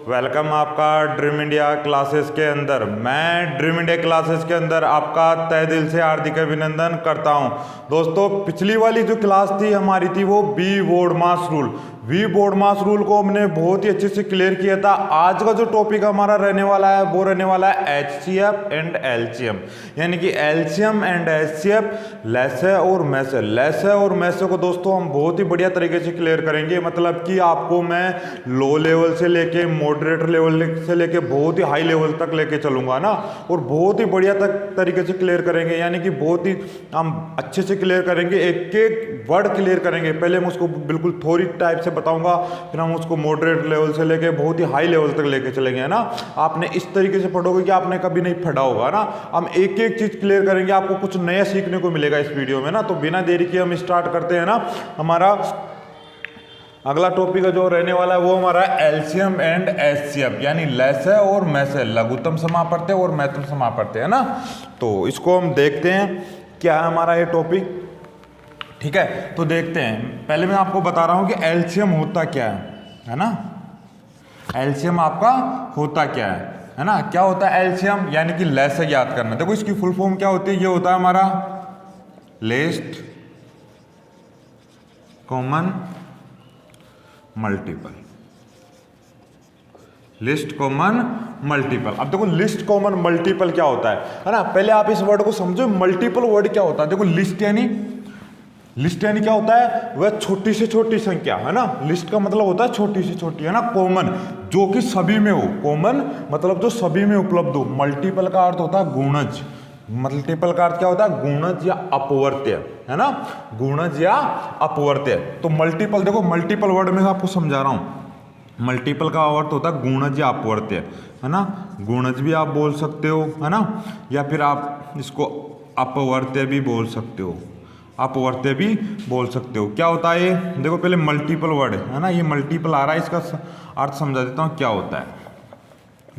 Welcome आपका dream India classes के अंदर। मैं ड्रीम इंडिया क्लासेस के अंदर आपका तहे दिल से हार्दिक अभिनंदन करता हूं। दोस्तों, पिछली वाली जो क्लास थी हमारी थी वो B board mass rule. We board mass rule को हमने बहुत ही अच्छे से क्लियर किया था। आज का जो टॉपिक हमारा रहने वाला है वो रहने वाला है HCF एंड LCM, यानी कि LCM एंड HCF, लेसे और मैसे। लेसे और मैसे को दोस्तों हम बहुत ही बढ़िया तरीके से क्लियर करेंगे। मतलब कि आपको मैं लो लेवल से लेके मॉडरेट लेवल से लेके बहुत ही हाई लेवल तक लेके चलूंगा ना, और बहुत ही बढ़िया तरीके से क्लियर करेंगे। यानी कि बहुत ही हम अच्छे से क्लियर करेंगे, एक एक वर्ड क्लियर करेंगे। पहले मैं उसको बिल्कुल थ्योरी टाइप से बताऊंगा, फिर हम उसको मॉडरेट लेवल से लेके बहुत ही हाई लेवल तक लेके चलेंगे, है ना। आपने इस तरीके से पढ़ोगे कि आपने कभी नहीं पढ़ा होगा ना। हम एक एक चीज क्लियर करेंगे, आपको कुछ नया सीखने को मिलेगा इस वीडियो में ना। तो बिना देरी के हम स्टार्ट करते हैं ना। हमारा अगला टॉपिक जो रहने वाला है वो हमारा LCM एंड HCF, यानी लेसे और मैसे, लघुत्तम समापत्ति और महत्तम समापत्ति, है ना। तो इसको हम देखते हैं क्या है हमारा ये टॉपिक, ठीक है। तो देखते हैं। पहले मैं आपको बता रहा हूं कि LCM होता क्या है ना। LCM आपका होता क्या है ना। क्या होता है LCM, यानी कि लेसे याद करना। देखो इसकी फुल फॉर्म क्या होती है, ये होता है हमारा least common multiple. List common multiple. अब देखो लिस्ट कॉमन मल्टीपल क्या होता है ना। पहले आप इस वर्ड को समझो, मल्टीपल वर्ड क्या होता है। देखो लिस्ट यानी क्या होता है, वह छोटी से छोटी संख्या, है ना। लिस्ट का मतलब होता है छोटी से छोटी, है ना। कॉमन, जो कि सभी में हो। कॉमन मतलब जो सभी में उपलब्ध हो। मल्टीपल का अर्थ होता है गुणज। मल्टीपल का अर्थ क्या होता है, गुणज या अपवर्त्य, है ना। गुणज या अपवर्त्य। तो मल्टीपल, देखो मल्टीपल वर्ड में आपको समझा रहा हूं। मल्टीपल का अर्थ होता है गुणज या अपवर्त्य, है ना। गुणज भी आप बोल सकते हो, है ना, या फिर आप इसको अपवर्त्य भी बोल सकते हो। अपवर्त्य भी बोल सकते हो। क्या होता है ये, देखो पहले मल्टीपल वर्ड है ना। ये मल्टीपल आ रहा है, इसका अर्थ समझा देता हूँ क्या होता है।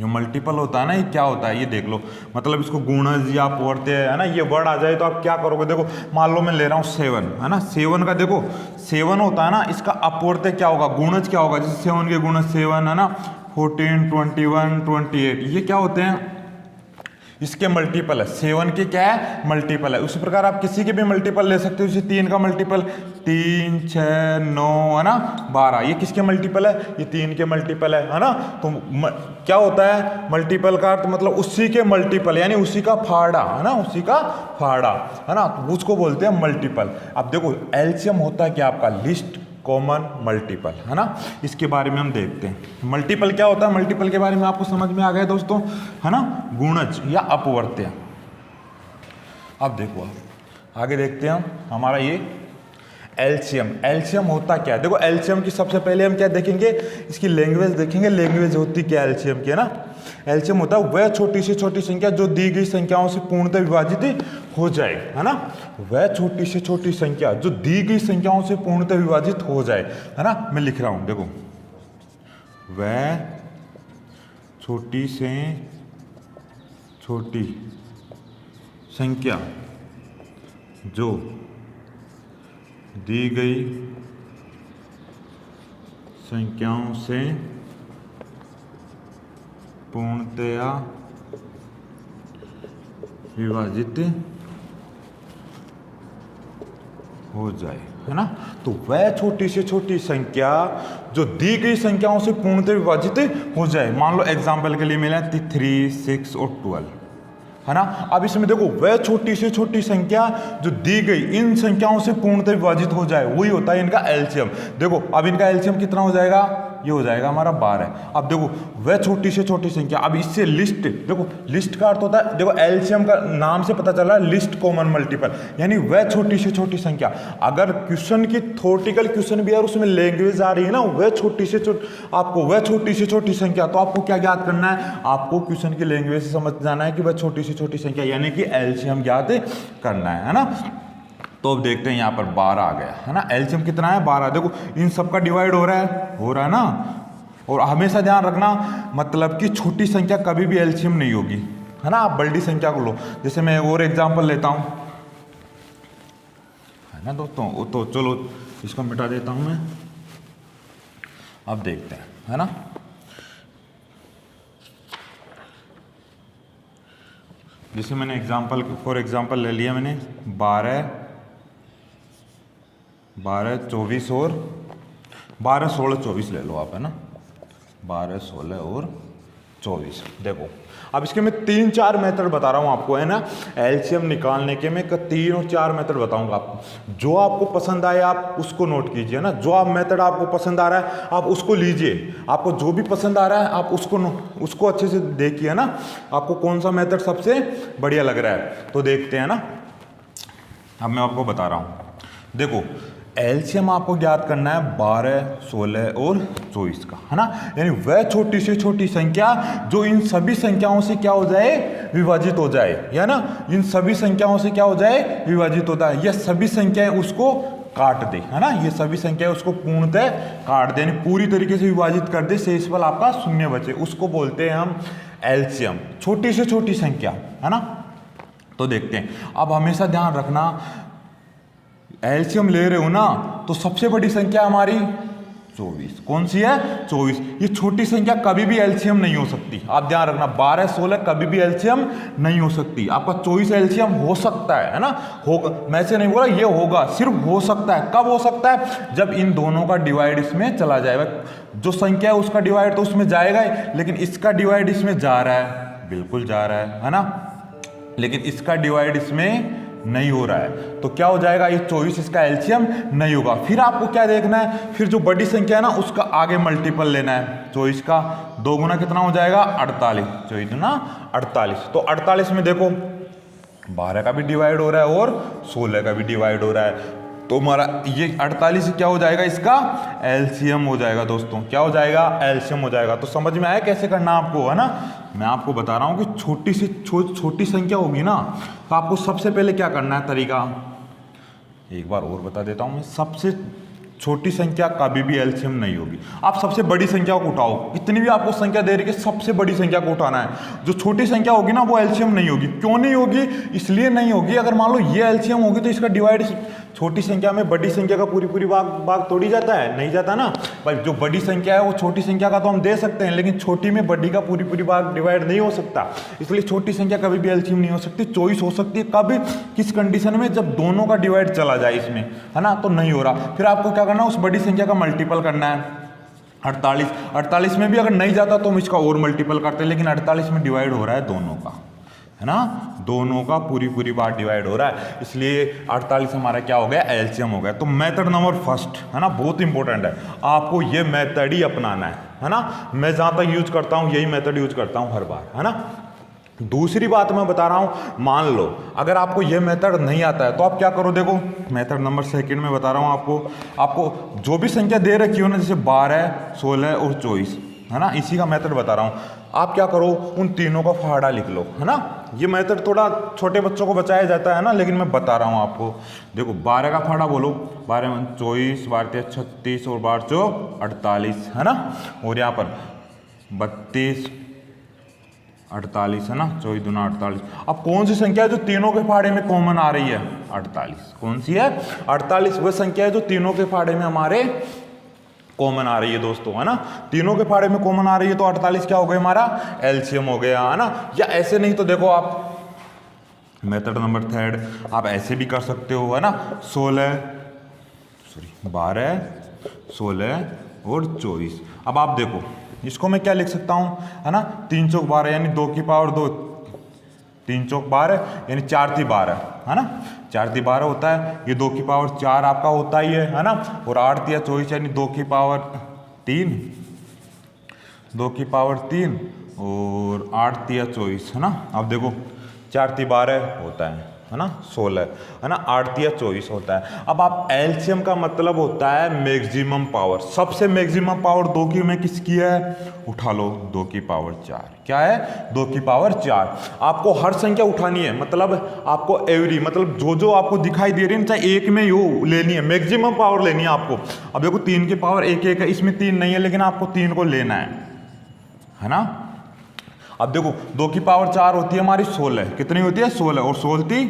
जो मल्टीपल होता है ना, ये क्या होता है ये देख लो। मतलब इसको गुणज या अपवर्त्य, है ना, ये वर्ड आ जाए तो आप क्या करोगे। देखो मान लो मैं ले रहा हूँ 7, है ना। 7 का देखो 7 होता है ना, इसका अपवर्त्य क्या होगा, गुणज क्या होगा। जैसे 7 के गुणज 7, है ना, 14, 21, 28, ये क्या होते हैं, इसके मल्टीपल है। 7 के क्या है, मल्टीपल है। उसी प्रकार आप किसी के भी मल्टीपल ले सकते हो। जैसे 3 का मल्टीपल 3, 6, 9, है ना, 12, ये किसके मल्टीपल है, ये 3 के मल्टीपल है ना। तो क्या होता है मल्टीपल का अर्थ, मतलब उसी के मल्टीपल, यानी उसी का फाड़ा, है ना, उसी का फाड़ा, है ना। तो उसको बोलते हैं मल्टीपल। अब देखो LCM होता है क्या आपका, लिस्ट कॉमन मल्टीपल, है ना। इसके बारे में हम देखते हैं। मल्टीपल क्या होता है, मल्टीपल के बारे में आपको समझ में आ गया दोस्तों, है ना। गुणज या अपवर्त्य। अब देखो आप आगे देखते हैं हम हमारा ये LCM होता क्या है। देखो LCM की सबसे पहले हम क्या देखेंगे, इसकी लैंग्वेज देखेंगे। लैंग्वेज होती क्या LCM की, है ना। LCM होता है वह छोटी से छोटी संख्या जो दी गई संख्याओं से पूर्णतः विभाजित हो जाए, है ना। वह छोटी से छोटी संख्या जो दी गई संख्याओं से पूर्णतः विभाजित हो जाए, है ना। मैं लिख रहा हूं, देखो वह छोटी से छोटी संख्या जो दी गई संख्याओं से पूर्णतया विभाजित हो जाए, है ना। तो वह छोटी से छोटी संख्या जो दी गई संख्याओं से पूर्णतः विभाजित हो जाए। मान लो एग्जांपल के लिए मिला 3, 6 और 12, है ना। अब इसमें देखो वह छोटी से छोटी संख्या जो दी गई इन संख्याओं से पूर्णतः विभाजित हो जाए, वही होता है इनका LCM। देखो अब इनका LCM कितना हो जाएगा, ये हो जाएगा हमारा 12। अब देखो वह छोटी से छोटी संख्या, अब इससे लिस्ट, देखो लिस्ट का अर्थ होता है, देखो LCM का नाम से पता चला लिस्ट कॉमन मल्टीपल, यानी वह छोटी से छोटी संख्या। अगर क्वेश्चन की थ्योरेटिकल क्वेश्चन भी है और उसमें लैंग्वेज आ रही है ना, वह छोटी से छोटी, आपको वह छोटी से छोटी संख्या, तो आपको क्या ज्ञात करना है, आपको क्वेश्चन की लैंग्वेज से समझ जाना है कि वह छोटी से छोटी संख्या, यानी कि LCM ज्ञात करना है ना। तो अब देखते हैं यहाँ पर 12 आ गया है ना, एलसीएम कितना है 12। देखो इन सब का डिवाइड हो रहा है ना। और हमेशा ध्यान रखना मतलब कि छोटी संख्या कभी भी एलसीएम नहीं होगी, है ना। आप बड़ी संख्या को लो, जैसे मैं और एग्जांपल लेता हूँ, है ना दोस्तों। तो चलो इसको मिटा देता हूँ मैं, अब देखते हैं, है ना। जैसे मैंने एग्जांपल फॉर एग्जांपल ले लिया मैंने 12, 24 और 12, 16, 24 ले लो आप, है ना। 12, 16 और 24। देखो अब इसके मैं 3-4 मेथड बता रहा हूँ आपको, है ना। एलसीएम निकालने के मैं 3 और 4 मेथड बताऊंगा आपको। जो आपको पसंद आए आप उसको नोट कीजिए ना, जो आप मेथड आपको पसंद आ रहा है आप उसको लीजिए। आपको जो भी पसंद आ रहा है आप उसको अच्छे से देखिए ना, आपको कौन सा मेथड सबसे बढ़िया लग रहा है। तो देखते हैं ना, अब मैं आपको बता रहा हूँ। देखो एलसीएम आपको ज्ञात करना है 12, 16 और 24 का, है ना। यानी वह छोटी से छोटी संख्या जो इन सभी संख्याओं से क्या हो जाए, विभाजित हो जाए, है ना। इन सभी संख्याओं से क्या हो जाए, विभाजित होता है। यह सभी संख्याएं उसको काट दे, है ना। ये सभी संख्याएं उसको पूर्णतः काट दे, यानी पूरी तरीके से विभाजित कर दे, शेषफल आपका शून्य बचे, उसको बोलते हैं हम एलसीएम, छोटी से छोटी संख्या, है ना। तो देखते हैं, अब हमेशा ध्यान रखना एलसीएम ले रहे हो ना तो सबसे बड़ी संख्या हमारी 24, कौन सी है 24। ये छोटी संख्या कभी भी एलसीएम नहीं हो सकती, आप ध्यान रखना। 12, 16 कभी भी एलसीएम नहीं हो सकती। आपका 24 एलसीएम हो सकता है ना, होगा, मैं से नहीं बोला, ये होगा, सिर्फ हो सकता है। कब हो सकता है, जब इन दोनों का डिवाइड इसमें चला जाएगा। जो संख्या है उसका डिवाइड तो उसमें जाएगा ही, लेकिन इसका डिवाइड इसमें जा रहा है, बिल्कुल जा रहा है ना, लेकिन इसका डिवाइड इसमें नहीं हो रहा है। तो क्या हो जाएगा, ये 24 इसका एलसीएम नहीं होगा। फिर आपको क्या देखना है, फिर जो बड़ी संख्या है ना उसका आगे मल्टीपल लेना है। 24 का 2 गुना कितना हो जाएगा 48, 24 गुना 48। तो 48 में देखो 12 का भी डिवाइड हो रहा है और 16 का भी डिवाइड हो रहा है। तो हमारा ये 48 क्या हो जाएगा, इसका एलसीएम हो जाएगा दोस्तों। क्या हो जाएगा, एलसीएम हो जाएगा। तो समझ में आया कैसे करना आपको, है ना। मैं आपको बता रहा हूँ कि छोटी से छोटी संख्या होगी ना, तो आपको सबसे पहले क्या करना है, तरीका एक बार और बता देता हूँ मैं। सबसे छोटी संख्या कभी भी एलसीएम नहीं होगी। आप सबसे बड़ी संख्या को उठाओ, इतनी भी आपको संख्या दे रही है, सबसे बड़ी संख्या को उठाना है। जो छोटी संख्या होगी ना वो एलसीएम नहीं होगी। क्यों नहीं होगी, इसलिए नहीं होगी, अगर मान लो ये एलसीएम होगी तो इसका डिवाइड छोटी संख्या में बड़ी संख्या का पूरी भाग तोड़ी जाता है, नहीं जाता ना भाई। जो बड़ी संख्या है वो छोटी संख्या का तो हम दे सकते हैं, लेकिन छोटी में बड़ी का पूरी भाग डिवाइड नहीं हो सकता। इसलिए छोटी संख्या कभी भी एलसीएम नहीं हो सकती। चॉइस हो सकती है कब, किस कंडीशन में, जब दोनों का डिवाइड चला जाए इसमें, है ना। तो नहीं हो रहा, फिर आपको क्या करना है, उस बड़ी संख्या का मल्टीपल करना है। 48 में भी अगर नहीं जाता तो हम इसका और मल्टीपल करते हैं, लेकिन 48 में डिवाइड हो रहा है दोनों का, है ना, दोनों का पूरी बार डिवाइड हो रहा है, इसलिए 48 हमारा क्या हो गया, एलसीएम हो गया। तो मेथड नंबर फर्स्ट, है ना, बहुत इंपॉर्टेंट है, आपको ये मेथड ही अपनाना है ना। मैं जहां तक यूज करता हूं यही मेथड यूज करता हूं हर बार, है ना। दूसरी बात मैं बता रहा हूं, मान लो अगर आपको ये मेथड नहीं आता है तो आप क्या करो, देखो मेथड नंबर सेकंड में बता रहा हूं आपको जो भी संख्या दे रखी हो ना, जैसे 12, 16 और 24, है ना, इसी का मेथड बता रहा हूं। आप क्या करो, उन तीनों का फाड़ा लिख लो, है ना। ये मेथड थोड़ा छोटे बच्चों को बचाया जाता है ना, लेकिन मैं बता रहा हूँ आपको। देखो 12 का फाड़ा बोलो, 12 में 24, 12 36 और 12 48, है ना। और यहाँ पर 32, 48, है ना, 24 दूना 48। अब कौन सी संख्या है जो तीनों के फाड़े में कॉमन आ रही है, 48। कौन सी है, 48 वह संख्या है जो तीनों के फाड़े में हमारे कॉमन आ रही है दोस्तों, है ना। तीनों के फाड़े में कॉमन आ रही है तो 48 क्या हो गया, हमारा एलसीएम हो गया, है ना। या ऐसे नहीं तो देखो आप मेथड नंबर थर्ड, आप ऐसे भी कर सकते हो, है ना। 12, 16 और 24। अब आप देखो इसको मैं क्या लिख सकता हूँ, है ना, 3 चौक 12 यानी 2 की पावर 2, 3 चौक 12 यानी 4 × 12, है ना, 4 × 12 होता है। ये 2 की पावर 4 आपका होता ही है ना। और 8 × 24 यानी 2 की पावर 3, 2 की पावर 3 और 8 × 24, है ना। अब देखो 4 × 12 होता है ना 16, है ना 8 या 24 होता है। अब आप एलसीएम का मतलब होता है मैक्सिमम पावर, सबसे मैक्सिमम पावर 2 की में किसकी है, उठा लो 2 की पावर 4, क्या है 2 की पावर 4। आपको हर संख्या उठानी है, मतलब आपको एवरी मतलब जो जो आपको दिखाई दे रही है चाहे एक में यू लेनी है, मैक्सिमम पावर लेनी है आपको। अब देखो 3 की पावर 1 1 है, इसमें 3 नहीं है लेकिन आपको 3 को लेना है ना। अब देखो 2 की पावर 4 होती है हमारी 16, कितनी होती है 16, और 16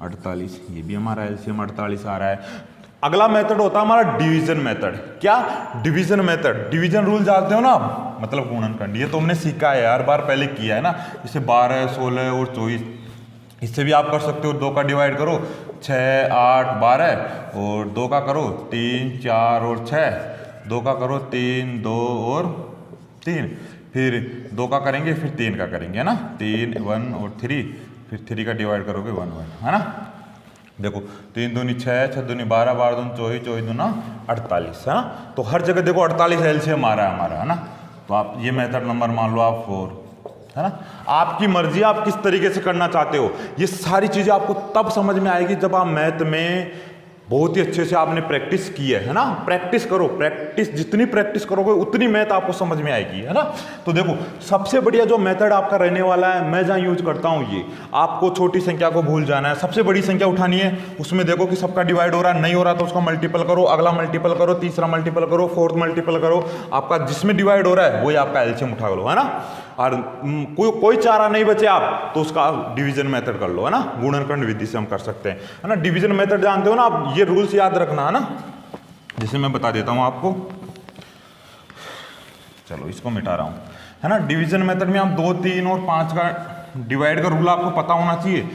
48, ये भी हमारा एलसीएम 48 आ रहा है। अगला मेथड होता है हमारा डिवीजन मेथड। क्या डिवीजन मेथड, डिवीजन रूल जानते हो ना आप, मतलब गुणनखंड, ये तो हमने सीखा है हर बार पहले किया है ना। जैसे 12 16 और 24, इससे भी आप कर सकते हो, 2 का डिवाइड करो 6 8 12 और 2 का करो 3 4 और 6, 2 का करो 3 2 और 3, फिर 2 का करेंगे फिर 3 का करेंगे, है ना 3 1 और 3, फिर 3 का डिवाइड करोगे 1 1, है ना। देखो 3 दूनी 6 6 दूनी 12 12 दूनी 24 24 दूना 48, है ना। तो हर जगह देखो 48 एलसीएम आ रहा है हमारा, है ना। तो आप ये मेथड नंबर मान लो आप 4, है ना। आपकी मर्जी आप किस तरीके से करना चाहते हो, ये सारी चीजें आपको तब समझ में आएगी जब आप मैथ में बहुत ही अच्छे से आपने प्रैक्टिस की है ना। प्रैक्टिस करो, प्रैक्टिस जितनी प्रैक्टिस करोगे उतनी मैथ आपको समझ में आएगी, है ना। तो देखो सबसे बढ़िया जो मेथड आपका रहने वाला है, मैं जहाँ यूज करता हूँ, ये आपको छोटी संख्या को भूल जाना है, सबसे बड़ी संख्या उठानी है, उसमें देखो कि सबका डिवाइड हो रहा है, नहीं हो रहा तो उसका मल्टीपल करो, अगला मल्टीपल करो, तीसरा मल्टीपल करो, फोर्थ मल्टीपल करो, आपका जिसमें डिवाइड हो रहा है वही आपका एलसीएम उठा लो, है ना। और कोई चारा नहीं बचे आप तो उसका डिवीजन मेथड कर लो, है ना। गुणनखंड विधि से हम कर सकते हैं, है ना। डिवीजन मेथड जानते हो ना आप, ये रूल्स याद रखना, है ना। जैसे मैं बता देता हूं आपको, चलो इसको मिटा रहा हूं, है ना। डिवीजन मेथड में हम 2 3 और 5 का डिवाइड का रूल आपको पता होना चाहिए,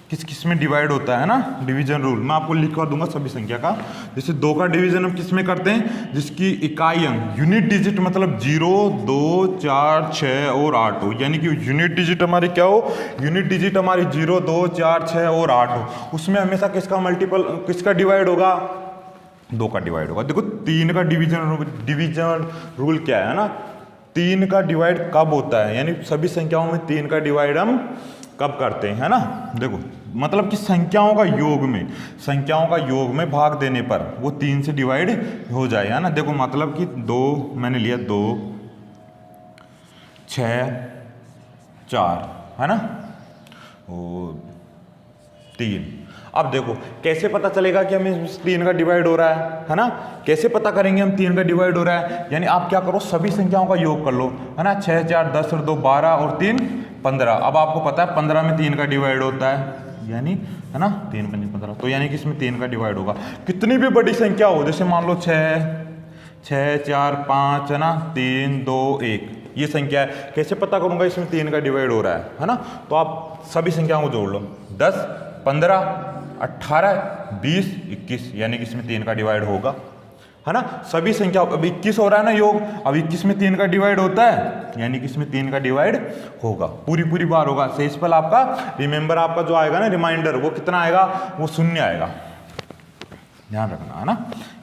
किस किस में डिवाइड होता है ना डिवीजन रूल। मैं आपको लिखवा दूंगा सभी संख्या का। जैसे 2 का डिवीजन हम किस में करते हैं, जिसकी इकाई अंक यूनिट डिजिट मतलब 0 2 4 6 और 8 हो, यानी कि यूनिट डिजिट हमारी क्या हो, यूनिट डिजिट हमारी 0 2 4 6 और 8 हो, उसमें हमेशा किसका मल्टीपल किसका डिवाइड होगा, 2 का डिवाइड होगा। देखो 3 का डिवीजन रूल क्या है ना, 3 का डिवाइड कब होता है, यानी सभी संख्याओं में 3 का डिवाइड हम कब करते हैं, है ना। देखो मतलब कि संख्याओं का योग में भाग देने पर वो 3 से डिवाइड हो जाए, है ना। देखो मतलब कि 2 मैंने लिया 2 6 4, है ना, और 3। अब देखो कैसे पता चलेगा कि हमें 3 का डिवाइड हो रहा है ना। कैसे पता करेंगे हम 3 का डिवाइड हो रहा है, यानी आप क्या करो सभी संख्याओं का योग कर लो, है ना। 6 4 10 और 2 12 और 3 15। अब आपको पता है 15 में 3 का डिवाइड होता है, यानी है ना 3 5 15, तो यानी कि इसमें 3 का डिवाइड होगा। कितनी भी बड़ी संख्या हो, जैसे मान लो 6 6 4 5, है ना 3 2 1, ये संख्या है, कैसे पता करूंगा इसमें 3 का डिवाइड हो रहा है ना। तो आप सभी संख्याओं को जोड़ लो, 10 15 18 20 21, यानी कि इसमें 3 का डिवाइड होगा, है ना। सभी संख्या अब 21 हो रहा है ना योग, अब 21 में 3 का डिवाइड होता है, यानी कि इसमें 3 का डिवाइड होगा, पूरी बार होगा। शेषफल आपका रिमेंबर आपका जो आएगा ना रिमाइंडर, वो कितना आएगा, वो 0 आएगा, ध्यान रखना, है ना।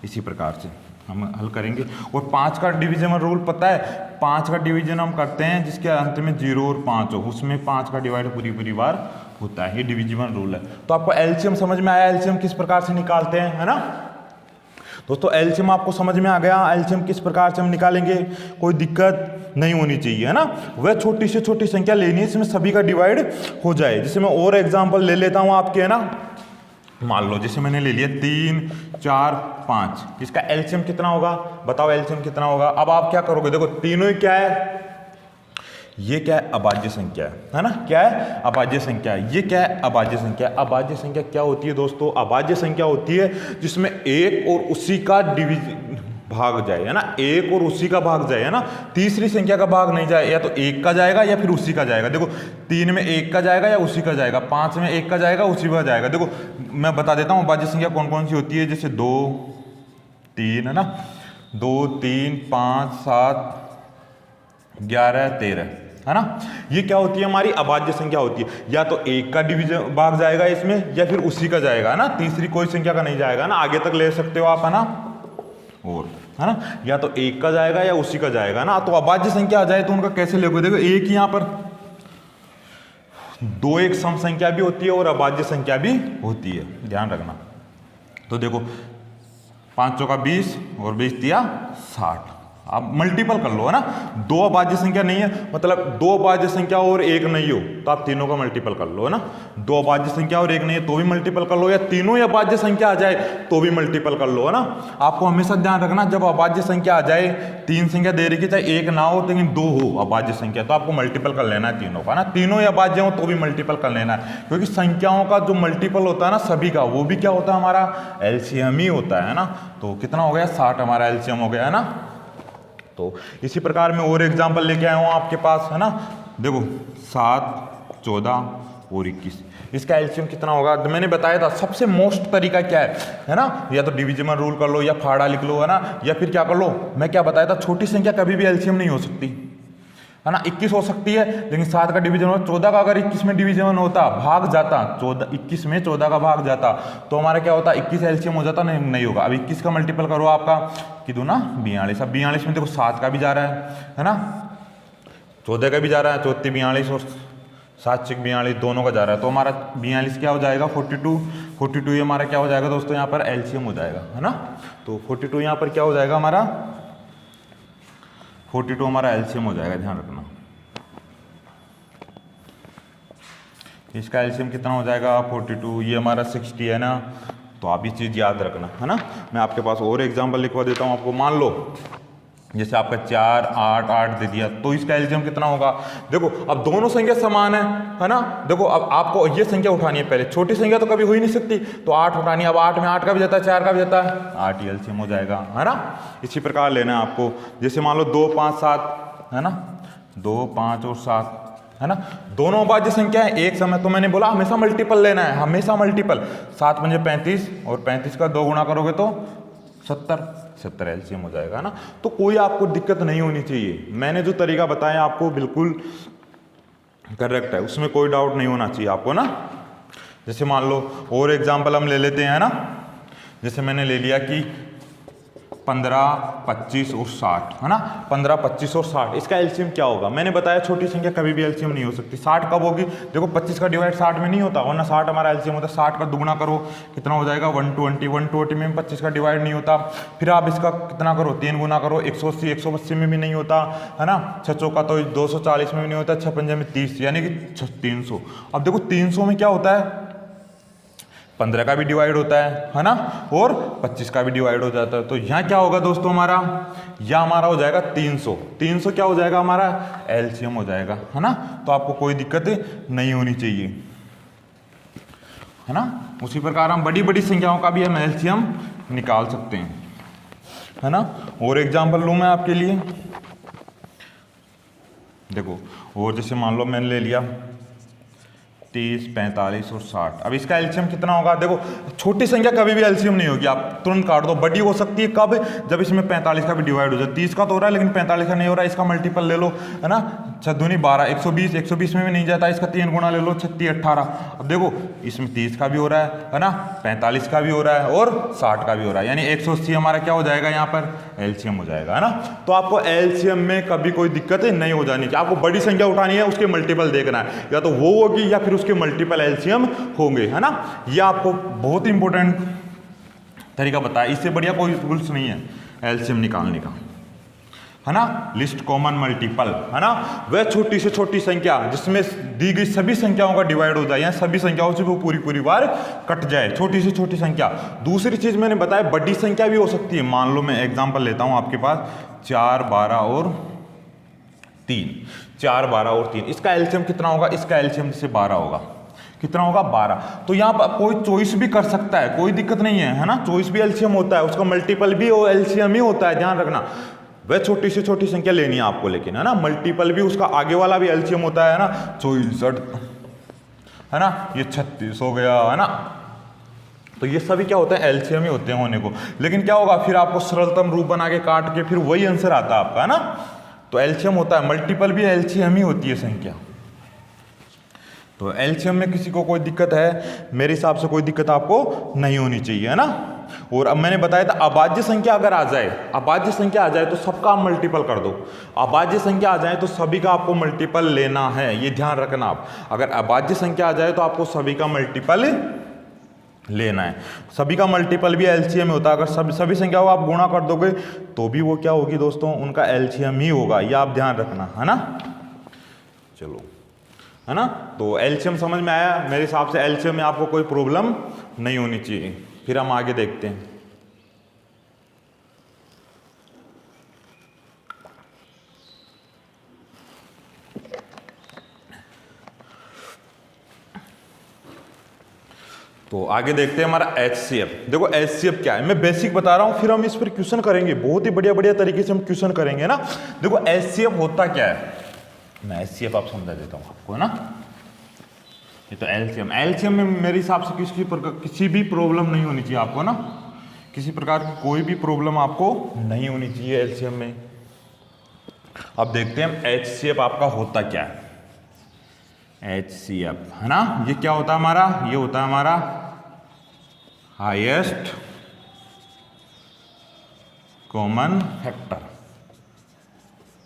इसी प्रकार से हम हल करेंगे। और 5 का डिवीजन रूल पता है, 5 का डिवीजन हम करते हैं जिसके अंत में 0 और 5 हो, उसमें 5 का डिवाइड पूरी बार होता है, ये डिविजिबल रूल है। तो आपको एलसीएम समझ में आया, एलसीएम किस प्रकार से निकालते हैं, है ना। दोस्तों एलसीएम आपको समझ में आ गया, एलसीएम किस प्रकार से हम निकालेंगे, कोई दिक्कत नहीं होनी चाहिए, है ना। वह छोटी से छोटी संख्या लेनी है जिसमें सभी का डिवाइड हो जाए। जैसे मैं और एग्जांपल ले लेता हूं आपके, है ना। मान लो जैसे मैंने ले लिया 3 4 5, इसका एलसीएम कितना होगा, बताओ एलसीएम कितना होगा। अब आप क्या करोगे, देखो तीनों ही क्या है, ये क्या है अभाज्य संख्या है ना, क्या है अभाज्य संख्या है, ये क्या है अभाज्य संख्या। अभाज्य संख्या क्या होती है दोस्तों, अभाज्य संख्या होती है जिसमें एक और उसी का डिवीजन भाग जाए, है ना, एक और उसी का भाग जाए, है ना, तीसरी संख्या का भाग नहीं जाए, या तो एक का जाएगा या फिर उसी का जाएगा। देखो 3 में 1 का जाएगा या उसी का जाएगा, 5 में 1 का जाएगा उसी का जाएगा। देखो मैं बता देता हूँ अभाज्य संख्या कौन कौन सी होती है, जैसे 2 3, है ना, 2 3 5 7 11 13, है ना। ये क्या होती है हमारी अभाज्य संख्या होती है, या तो एक का डिवीजन भाग जाएगा इसमें या फिर उसी का जाएगा, है ना, तीसरी कोई संख्या का नहीं जाएगा ना, आगे तक ले सकते हो आप, है ना, और है ना, या तो एक का जाएगा या उसी का जाएगा ना। तो अभाज्य संख्या आ जाए तो उनका कैसे लोगे, देखो एक यहाँ पर दो एक सम संख्या भी होती है और अभाज्य संख्या भी होती है, ध्यान रखना। तो देखो 5 चौका 20 और 20 दिया 60, आप मल्टीपल कर लो, है ना। दो अभाज्य संख्या नहीं है, मतलब दो अभाज्य संख्या और एक नहीं हो तो आप तीनों का मल्टीपल कर लो, है ना। दो अभाज्य संख्या और एक नहीं है तो भी मल्टीपल कर लो, या तीनों ही अभाज्य संख्या आ जाए तो भी मल्टीपल कर लो, है ना। आपको हमेशा ध्यान रखना, जब अभाज्य संख्या आ जाए, तीन संख्या दे रखी चाहे एक ना हो लेकिन दो हो अभाज्य संख्या, तो आपको मल्टीपल कर लेना है तीनों का, ना। तीनों ही अभाज्य हो तो भी मल्टीपल कर लेना है, क्योंकि संख्याओं का जो मल्टीपल होता है ना सभी का, वो भी क्या होता है, हमारा एलसीएम ही होता है ना। तो कितना हो गया, 60 हमारा एलसीएम हो गया, है ना। तो इसी प्रकार मैं और एग्जांपल लेके आया हूँ आपके पास, है ना। देखो 7, 14 और 21, इसका एलसीएम कितना होगा। तो मैंने बताया था सबसे मोस्ट तरीका क्या है ना, या तो डिविजिबल रूल कर लो या फाड़ा लिख लो, है ना, या फिर क्या कर लो, मैं क्या बताया था, छोटी संख्या कभी भी एलसीएम नहीं हो सकती, है ना। 21 हो सकती है लेकिन 7 का डिवीजन हो, 14 का अगर 21 में डिवीजन होता, भाग जाता, 21 में 14 का भाग जाता तो हमारा क्या होता, 21 एलसीएम हो जाता, नहीं होगा। अब 21 का मल्टीपल करो आपका कि दो ना 42, अब 42 में देखो 7 का भी जा रहा है ना, 14 का भी जा रहा है, 14 42 और 7 6 42 दोनों का जा रहा है, तो हमारा 42 क्या हो जाएगा, 42 ये हमारा क्या हो जाएगा दोस्तों, यहाँ पर एलसीएम हो जाएगा, है ना। तो 42 यहाँ पर क्या हो जाएगा हमारा, 42 हमारा एलसीएम हो जाएगा, ध्यान रखना। इसका एलसीएम कितना हो जाएगा, 42, ये हमारा 60 है ना। तो आप ये चीज़ याद रखना, है ना। मैं आपके पास और एग्जांपल लिखवा देता हूँ आपको। मान लो जैसे आपका 4, 8, 8 दे दिया, तो इसका एलसीएम कितना होगा। देखो अब दोनों संख्या समान है ना। देखो अब आपको ये संख्या उठानी है, पहले छोटी संख्या तो कभी हो ही नहीं सकती, तो 8 उठानी है। अब 8 में 8 का भी जाता है, 4 का भी जाता है, 8 ही एलसीएम हो जाएगा, है ना। इसी प्रकार लेना है आपको। जैसे मान लो 2, 5, 7 है ना, 2, 5 और 7 है ना, दोनों अभाज्य संख्या है एक समय, तो मैंने बोला हमेशा मल्टीपल लेना है, हमेशा मल्टीपल। 7 पंजे 35 और 35 का 2 गुणा करोगे तो 70 एलसीएम हो जाएगा ना। तो कोई आपको दिक्कत नहीं होनी चाहिए, मैंने जो तरीका बताया आपको बिल्कुल करेक्ट है, उसमें कोई डाउट नहीं होना चाहिए आपको ना। जैसे मान लो और एग्जांपल हम ले लेते हैं ना, जैसे मैंने ले लिया कि 15, 25 और 60 है ना, 15, 25 और 60, इसका एलसीएम क्या होगा। मैंने बताया छोटी संख्या कभी भी एलसीएम नहीं हो सकती। 60 कब होगी, देखो 25 का डिवाइड 60 में नहीं होता, वरना 60 हमारा एलसीएम होता है। 60 का दुगुना करो कितना हो जाएगा, 120 में 25 का डिवाइड नहीं होता। फिर आप इसका कितना करो, 3 गुना करो, 180, 180 में भी नहीं होता, है ना। 6 चौका तो 240 में भी नहीं होता, 6 पंजे में 30 यानी कि 300। अब देखो 300 में क्या होता है, 15 का भी डिवाइड होता है ना, और 25 का भी डिवाइड हो जाता है। तो यहाँ क्या होगा दोस्तों हमारा, यहाँ हमारा हो जाएगा 300। 300 क्या हो जाएगा हमारा, एलसीएम हो जाएगा, है ना। तो आपको कोई दिक्कत नहीं होनी चाहिए, है ना। उसी प्रकार हम बड़ी बड़ी संख्याओं का भी हम एलसीएम निकाल सकते हैं, है ना। और एग्जाम्पल लूँ मैं आपके लिए, देखो और जैसे मान लो मैंने ले लिया 30, 45 और 60। अब इसका एलसीएम कितना होगा, देखो छोटी संख्या कभी भी एलसीएम नहीं होगी, आप तुरंत काट दो। बड़ी हो सकती है कब, जब इसमें 45 का भी डिवाइड हो जाए। 30 का तो हो रहा है लेकिन 45 का नहीं हो रहा है, इसका मल्टीपल ले लो, है ना। 6 दूनी 12, 120, 120 में भी नहीं जाता, इसका 3 गुना ले लो, 36, 18। अब देखो इसमें 30 का भी हो रहा है ना, 45 का भी हो रहा है और 60 का भी हो रहा है, यानी 180 हमारा क्या हो जाएगा, यहाँ पर एलसीएम हो जाएगा, है ना। तो आपको एलसीएम में कभी कोई दिक्कत नहीं हो जानी चाहिए। आपको बड़ी संख्या उठानी है, उसके मल्टीपल देखना है, या तो वो होगी या फिर उसके मल्टीपल एलसीएम होंगे, है ना। ये आपको बहुत इंपॉर्टेंट तरीका बताया, इससे बढ़िया कोई रूल्स नहीं है एलसीएम निकालने का, है ना। लिस्ट कॉमन मल्टीपल, है ना, वह छोटी से छोटी संख्या जिसमें दी गई सभी संख्याओं का डिवाइड हो जाए, या सभी संख्याओं से वो पूरी बार कट जाए, छोटी से छोटी संख्या। दूसरी चीज मैंने बताया बड़ी संख्या भी हो सकती है। मान लो मैं एग्जांपल लेता हूं आपके पास 4, 12 और 3, 4, 12 और 3, इसका एलसीएम कितना होगा, इसका एलसीएम जैसे 12 होगा, कितना होगा 12। तो यहाँ पर कोई चॉइस भी कर सकता है, कोई दिक्कत नहीं है ना। चॉइस भी एलसीएम होता है, उसका मल्टीपल भी एलसीएम ही होता है, ध्यान रखना। वह छोटी से छोटी संख्या लेनी है आपको, लेकिन है ना मल्टीपल भी उसका आगे वाला भी एलसीएम होता है ना। 64 है ना, ये 36 हो गया, है ना। तो ये सभी क्या होता है, एलसीएम ही होते हैं होने को। लेकिन क्या होगा, फिर आपको सरलतम रूप बना के काट के फिर वही आंसर आता है आपका, है ना। तो एलसीएम होता है, मल्टीपल भी एलसीएम ही होती है संख्या। तो एलसीएम में किसी को कोई दिक्कत है, मेरे हिसाब से कोई दिक्कत आपको नहीं होनी चाहिए, है ना। और अब मैंने बताया था अभाज्य संख्या अगर आ जाए, अभाज्य संख्या आ जाए तो सबका आप मल्टीपल कर दो। अभाज्य संख्या आ जाए तो सभी का आपको मल्टीपल लेना है, ये ध्यान रखना आप। अगर अभाज्य संख्या आ जाए तो आपको सभी का मल्टीपल लेना है। सभी का मल्टीपल भी एलसीएम में होता है। अगर सभी संख्याओं आप गुणा कर दोगे तो भी वो क्या होगी दोस्तों, उनका एलसीएम ही होगा, ये आप ध्यान रखना, है ना। चलो, है ना। तो एलसीएम समझ में आया। मेरे हिसाब से एलसीएम में आपको कोई प्रॉब्लम नहीं होनी चाहिए। फिर हम आगे देखते हैं। तो आगे देखते हैं हमारा एचसीएफ। देखो एचसीएफ क्या है, मैं बेसिक बता रहा हूं, फिर हम इस पर क्वेश्चन करेंगे, बहुत ही बढ़िया बढ़िया तरीके से हम क्वेश्चन करेंगे ना। देखो एचसीएफ होता क्या है, मैं एचसीएफ आप समझा देता हूं आपको, है ना। ये तो एलसीएम, एलसीएम में मेरे हिसाब से किसी भी प्रॉब्लम नहीं होनी चाहिए आपको ना, किसी प्रकार की कोई भी प्रॉब्लम आपको नहीं होनी चाहिए एलसीएम में। अब देखते हैं एचसीएफ आपका होता क्या है। एचसीएफ, है ना, ये क्या होता है हमारा, ये होता है हमारा highest common factor,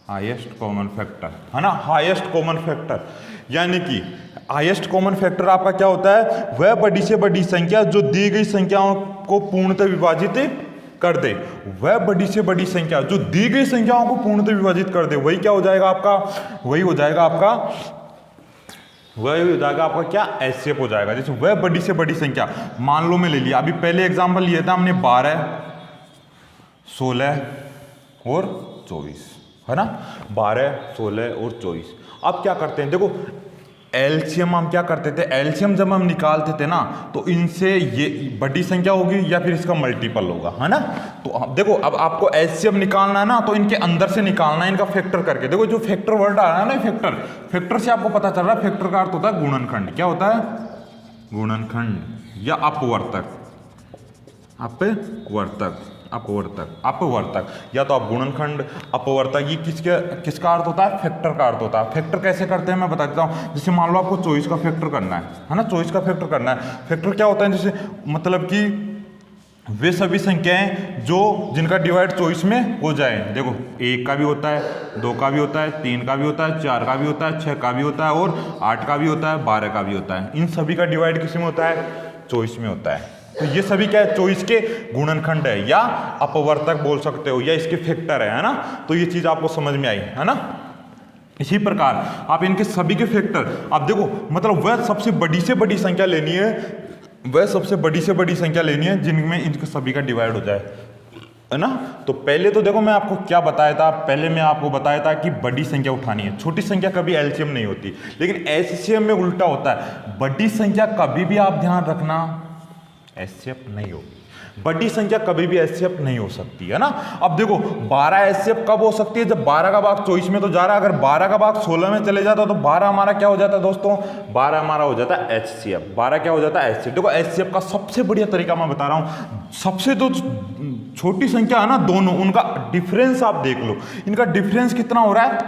highest common factor, है ना। हाईएस्ट कॉमन फैक्टर यानी कि हाईएस्ट कॉमन फैक्टर आपका क्या होता है, वह बड़ी से बड़ी संख्या जो दी गई संख्याओं को पूर्णतः विभाजित कर दे। वह बड़ी से बड़ी संख्या जो दी गई संख्याओं को पूर्णतः विभाजित कर दे, वही क्या हो जाएगा आपका, वही हो जाएगा आपका, वह हो जाएगा आपका क्या, एचसीएफ हो जाएगा। जैसे वह बड़ी से बड़ी संख्या, मान लो मैं ले लिया, अभी पहले एग्जांपल लिया था हमने 12, 16 और 24, है ना, 12, 16 और 24। अब क्या करते हैं, देखो एलसीएम हम क्या करते थे, एलसीएम जब हम निकालते थे ना, तो इनसे ये बड़ी संख्या होगी या फिर इसका मल्टीपल होगा, है ना। तो अब देखो, अब आपको एलसीएम निकालना है ना, तो इनके अंदर से निकालना है, इनका फैक्टर करके। देखो जो फैक्टर वर्ड आ रहा है ना, फैक्टर, फैक्टर से आपको पता चल रहा है, फैक्टर का अर्थ होता है गुणनखंड। क्या होता है, गुणनखंड या अपवर्तक, अपवर्तक, अपवर्तक, अपवर्तक, या तो आप गुणनखंड, अपवर्तक, ये किसका अर्थ होता है, फैक्टर का अर्थ होता है। फैक्टर कैसे करते हैं मैं बता देता हूँ। जैसे मान लो आपको 24 का फैक्टर करना है ना, 24 का फैक्टर करना है। फैक्टर क्या होता है, जैसे मतलब कि वे सभी संख्याएं जो जिनका डिवाइड 24 में हो जाए। देखो 1 का भी होता है, 2 का भी होता है, 3 का भी होता है, 4 का भी होता है, 6 का भी होता है और 8 का भी होता है, 12 का भी होता है। इन सभी का डिवाइड किस में होता है, 24 में होता है। तो ये सभी क्या है, 24 के गुणनखंड है या अपवर्तक बोल सकते हो, या इसके फैक्टर है ना। तो ये चीज आपको समझ में आई, है ना। इसी प्रकार आप इनके सभी के फैक्टर, आप देखो मतलब वह सबसे बड़ी से बड़ी संख्या लेनी है, वह सबसे बड़ी से बड़ी संख्या लेनी है जिनमें इनके सभी का डिवाइड हो जाए, है ना। तो पहले तो देखो मैं आपको क्या बताया था, पहले मैं आपको बताया था कि बड़ी संख्या उठानी है, छोटी संख्या कभी एलसीएम नहीं होती। लेकिन एचसीएम में उल्टा होता है, बड़ी संख्या कभी भी आप ध्यान रखना एचसीएफ नहीं होगी, बड़ी संख्या कभी भी एचसीएफ नहीं हो सकती, है ना। अब देखो 12 एचसीएफ कब हो सकती है, जब 12 का भाग 24 में तो जा रहा है, अगर 12 का भाग 16 में चले जाता तो 12 हमारा क्या हो जाता है दोस्तों, 12 हमारा हो जाता है एचसीएफ। 12 क्या हो जाता है, एचसीएफ। देखो एचसीएफ का सबसे बढ़िया तरीका मैं बता रहा हूं, सबसे जो छोटी संख्या है ना दोनों, उनका डिफरेंस आप देख लो, इनका डिफरेंस कितना हो रहा है,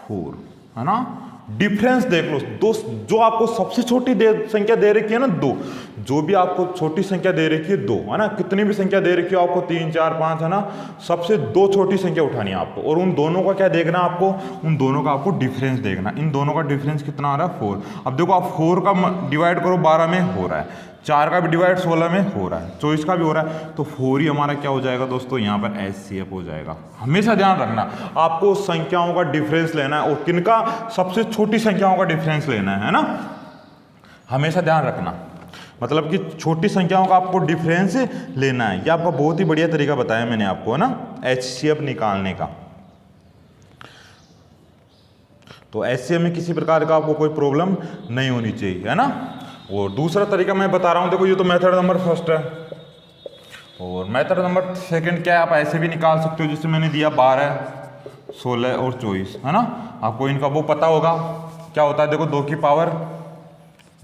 4, है ना। डिफरेंस देख लो, दो जो आपको सबसे छोटी संख्या दे रखी है ना 2, जो भी आपको छोटी संख्या दे रखी है 2, है ना, कितनी भी संख्या दे रखी है आपको 3, 4, 5, है ना, सबसे 2 छोटी संख्या उठानी है आपको, और उन दोनों का क्या देखना है आपको, उन दोनों का आपको डिफरेंस देखना। इन दोनों का डिफरेंस कितना आ रहा है, 4। अब देखो आप 4 का डिवाइड करो 12 में, हो रहा है, 4 का भी डिवाइड 16 में हो रहा है, 24 का भी हो रहा है, तो 4 ही हमारा क्या हो जाएगा दोस्तों, यहाँ पर एचसीएफ हो जाएगा। हमेशा ध्यान रखना आपको संख्याओं का डिफरेंस लेना है, और किनका, सबसे छोटी संख्याओं का डिफरेंस लेना है ना, हमेशा ध्यान रखना, मतलब कि छोटी संख्याओं का आपको डिफरेंस लेना है। यह आपका बहुत ही बढ़िया तरीका बताया मैंने आपको, है ना, एचसीएफ निकालने का। तो एचसीएफ में किसी प्रकार का आपको कोई प्रॉब्लम नहीं होनी चाहिए, है ना। और दूसरा तरीका मैं बता रहा हूं, देखो ये तो मेथड नंबर फर्स्ट है, और मेथड नंबर सेकंड क्या है, आप ऐसे भी निकाल सकते हो, जैसे मैंने दिया 12, 16 और 24, है ना। आपको इनका वो पता होगा क्या होता है, देखो 2 की पावर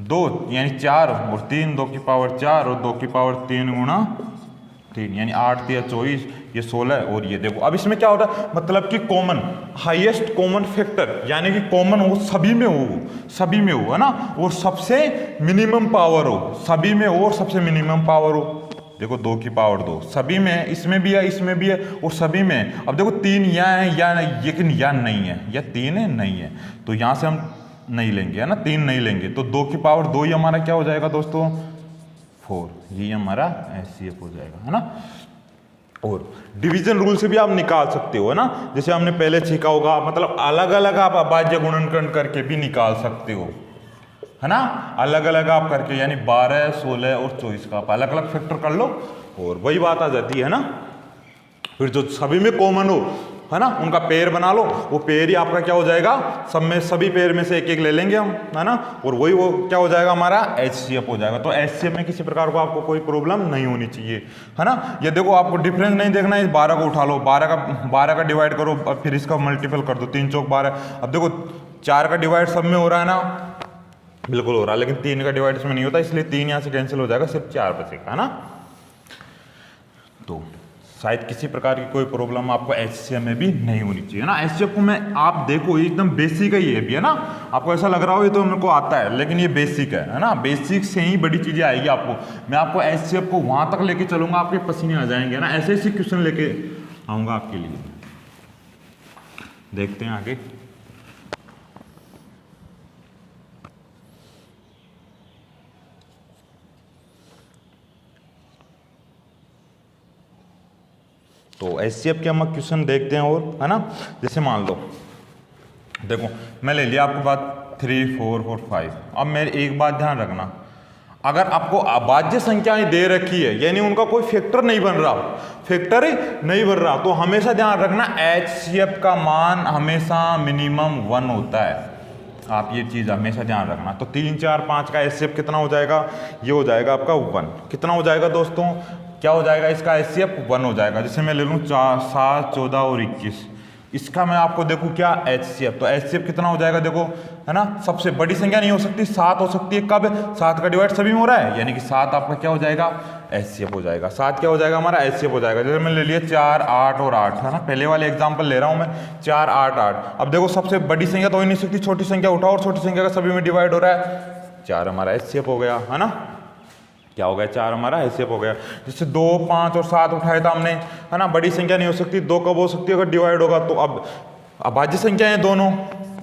2 यानी 4 और 3, 2 की पावर 4 और 2 की पावर 3 गुणा 3 यानी 8 3 24, ये 16, और ये देखो। अब इसमें क्या होता है, मतलब कि कॉमन, हाईएस्ट कॉमन फैक्टर, यानी कि कॉमन हो, सभी में हो, सभी में हो, है ना, और सबसे मिनिमम पावर हो, सभी में हो और सबसे मिनिमम पावर हो। देखो 2 की पावर 2 सभी में, इसमें भी है, इसमें भी है और सभी में। अब देखो 3 यहाँ है या लेकिन यहाँ नहीं है, या 3 है नहीं है, तो यहाँ से हम नहीं लेंगे, है ना, 3 नहीं लेंगे, तो 2 की पावर 2 ही हमारा क्या हो जाएगा दोस्तों, 4, ये हमारा HCF हो जाएगा, है ना। और डिवीजन रूल से भी आप निकाल सकते हो, है ना, जैसे हमने पहले सीखा होगा, मतलब अलग अलग आप अभाज्य गुणनखंड करके भी निकाल सकते हो, है ना, अलग अलग आप करके, यानी 12, 16 और 24 का आप अलग अलग फैक्टर कर लो और वही बात आ जाती है ना। फिर जो सभी में कॉमन हो, है ना, उनका पेयर बना लो, वो पेयर ही आपका क्या हो जाएगा, सब में सभी पेयर में से एक एक ले लेंगे हम, है ना, और वही वो क्या हो जाएगा हमारा HCF हो जाएगा। तो HCF में किसी प्रकार को आपको कोई प्रॉब्लम नहीं होनी चाहिए, है ना। ये देखो आपको डिफरेंस नहीं देखना है, 12 को उठा लो, 12 का डिवाइड करो, अब फिर इसका मल्टीपल कर दो, 3 चौक 12। अब देखो 4 का डिवाइड सब में हो रहा है ना, बिल्कुल हो रहा है, लेकिन 3 का डिवाइड इसमें नहीं होता, इसलिए 3 यहाँ से कैंसिल हो जाएगा, सिर्फ 4 बचेगा, है ना। तो शायद किसी प्रकार की कोई प्रॉब्लम आपको HCF में भी नहीं होनी चाहिए ना। HCF को मैं आप देखो एकदम बेसिक है ये भी, है ना, आपको ऐसा लग रहा हो ये तो मेरे को आता है, लेकिन ये बेसिक है ना, बेसिक से ही बड़ी चीजें आएगी आपको। मैं आपको HCF को वहां तक लेके चलूंगा, आपके पसीने आ जाएंगे ना, ऐसे ऐसे क्वेश्चन लेके आऊंगा आपके लिए। देखते हैं आगे। तो HCF के हम क्वेश्चन देखते हैं और, है ना, जैसे मान लो देखो मैं ले लिया आपको बात 3, 4 और 5। अब मेरी एक बात ध्यान रखना, अगर आपको अभाज्य संख्याएं दे रखी है, यानी उनका कोई फैक्टर नहीं बन रहा, फैक्टर नहीं बन रहा, तो हमेशा ध्यान रखना HCF का मान हमेशा मिनिमम 1 होता है। आप ये चीज हमेशा ध्यान रखना। तो 3, 4, 5 का HCF कितना हो जाएगा, ये हो जाएगा आपका 1। कितना हो जाएगा दोस्तों, क्या हो जाएगा इसका HCF 1 हो जाएगा। जैसे मैं ले लूँ 4, 7, 14 और 21, इसका मैं आपको देखूँ क्या HCF, तो HCF कितना हो जाएगा देखो, है ना, सबसे बड़ी संख्या नहीं हो सकती, 7 हो सकती है। कब, 7 का डिवाइड सभी में हो रहा है, यानी कि 7 आपका क्या हो जाएगा, HCF हो जाएगा। 7 क्या हो जाएगा हमारा, HCF हो जाएगा। जैसे मैंने ले लिया 4, 8 और 8, है ना, पहले वाले एग्जाम्पल ले रहा हूँ मैं, 4, 8, 8। अब देखो सबसे बड़ी संख्या तो हो ही नहीं सकती, छोटी संख्या उठाओ और छोटी संख्या का सभी में डिवाइड हो रहा है, 4 हमारा HCF हो गया, है ना, क्या हो गया, 4 हमारा HCF हो गया। जैसे 2, 5 और 7 उठाया था हमने, है ना, बड़ी संख्या नहीं हो सकती, 2 कब हो सकती है अगर डिवाइड होगा, तो अब अभाज्य संख्या है दोनों,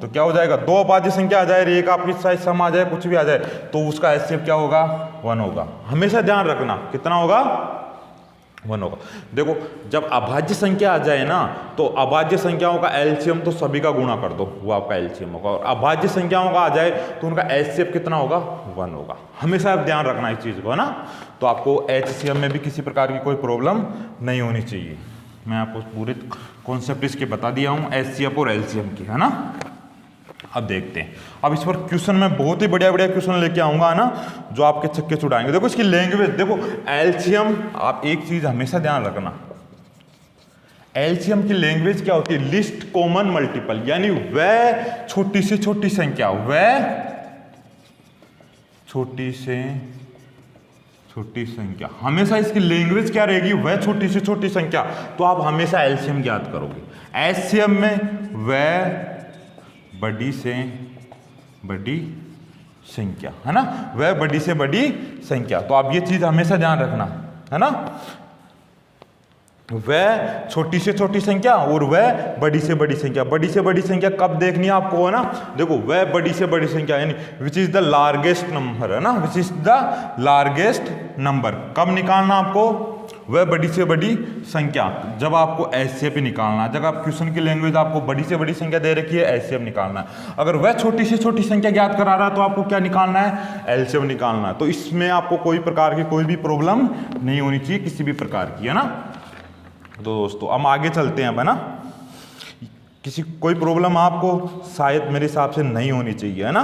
तो क्या हो जाएगा, 2 अभाज्य संख्या आ जाए, एक आपकी साइज सम आ जाए, कुछ भी आ जाए, तो उसका HCF क्या होगा, 1 होगा। हमेशा ध्यान रखना कितना होगा, 1 होगा। देखो जब अभाज्य संख्या आ जाए ना, तो अभाज्य संख्याओं का LCM तो सभी का गुणा कर दो, वो आपका LCM होगा, और अभाज्य संख्याओं का आ जाए तो उनका HCF कितना होगा, 1 होगा। हमेशा आप ध्यान रखना इस चीज को, है ना। तो आपको HCM में भी किसी प्रकार की कोई प्रॉब्लम नहीं होनी चाहिए। मैं आपको पूरे कॉन्सेप्ट इसके बता दिया हूँ, HCF और LCM की, है ना। अब देखते हैं, अब इस पर क्वेश्चन में बहुत ही बढ़िया बढ़िया क्वेश्चन लेके आऊंगा ना, जो आपके छक्के छुड़ाएंगे। देखो इसकी लैंग्वेज देखो, LCM, आप एक चीज हमेशा ध्यान रखना, LCM की लैंग्वेज क्या होती है, लिस्ट कॉमन मल्टीपल, यानी वह छोटी से छोटी संख्या, वह छोटी से छोटी संख्या, हमेशा इसकी लैंग्वेज क्या रहेगी, वह छोटी से छोटी संख्या। तो आप हमेशा LCM याद करोगे। HCM में वह बड़ी से बड़ी संख्या, है ना, वह बड़ी से बड़ी संख्या। तो आप ये चीज हमेशा ध्यान रखना, है ना, वह छोटी से छोटी संख्या और वह बड़ी से बड़ी संख्या। बड़ी से बड़ी संख्या कब देखनी है आपको, है ना, देखो वह बड़ी से बड़ी संख्या, यानी which is the largest number, है ना, which is the largest number. कब निकालना आपको, वह बड़ी से बड़ी संख्या, जब आपको HCF निकालना है। जब आप क्वेश्चन की लैंग्वेज आपको बड़ी से बड़ी संख्या दे रखी है, HCF निकालना है। अगर वह छोटी से छोटी संख्या ज्ञात करा रहा है, तो आपको क्या निकालना है, LCM निकालना है। तो इसमें आपको कोई प्रकार की कोई भी प्रॉब्लम नहीं होनी चाहिए, किसी भी प्रकार की, है ना। तो दोस्तों हम आगे चलते हैं, है ना, किसी कोई प्रॉब्लम आपको शायद मेरे हिसाब से नहीं होनी चाहिए, है ना।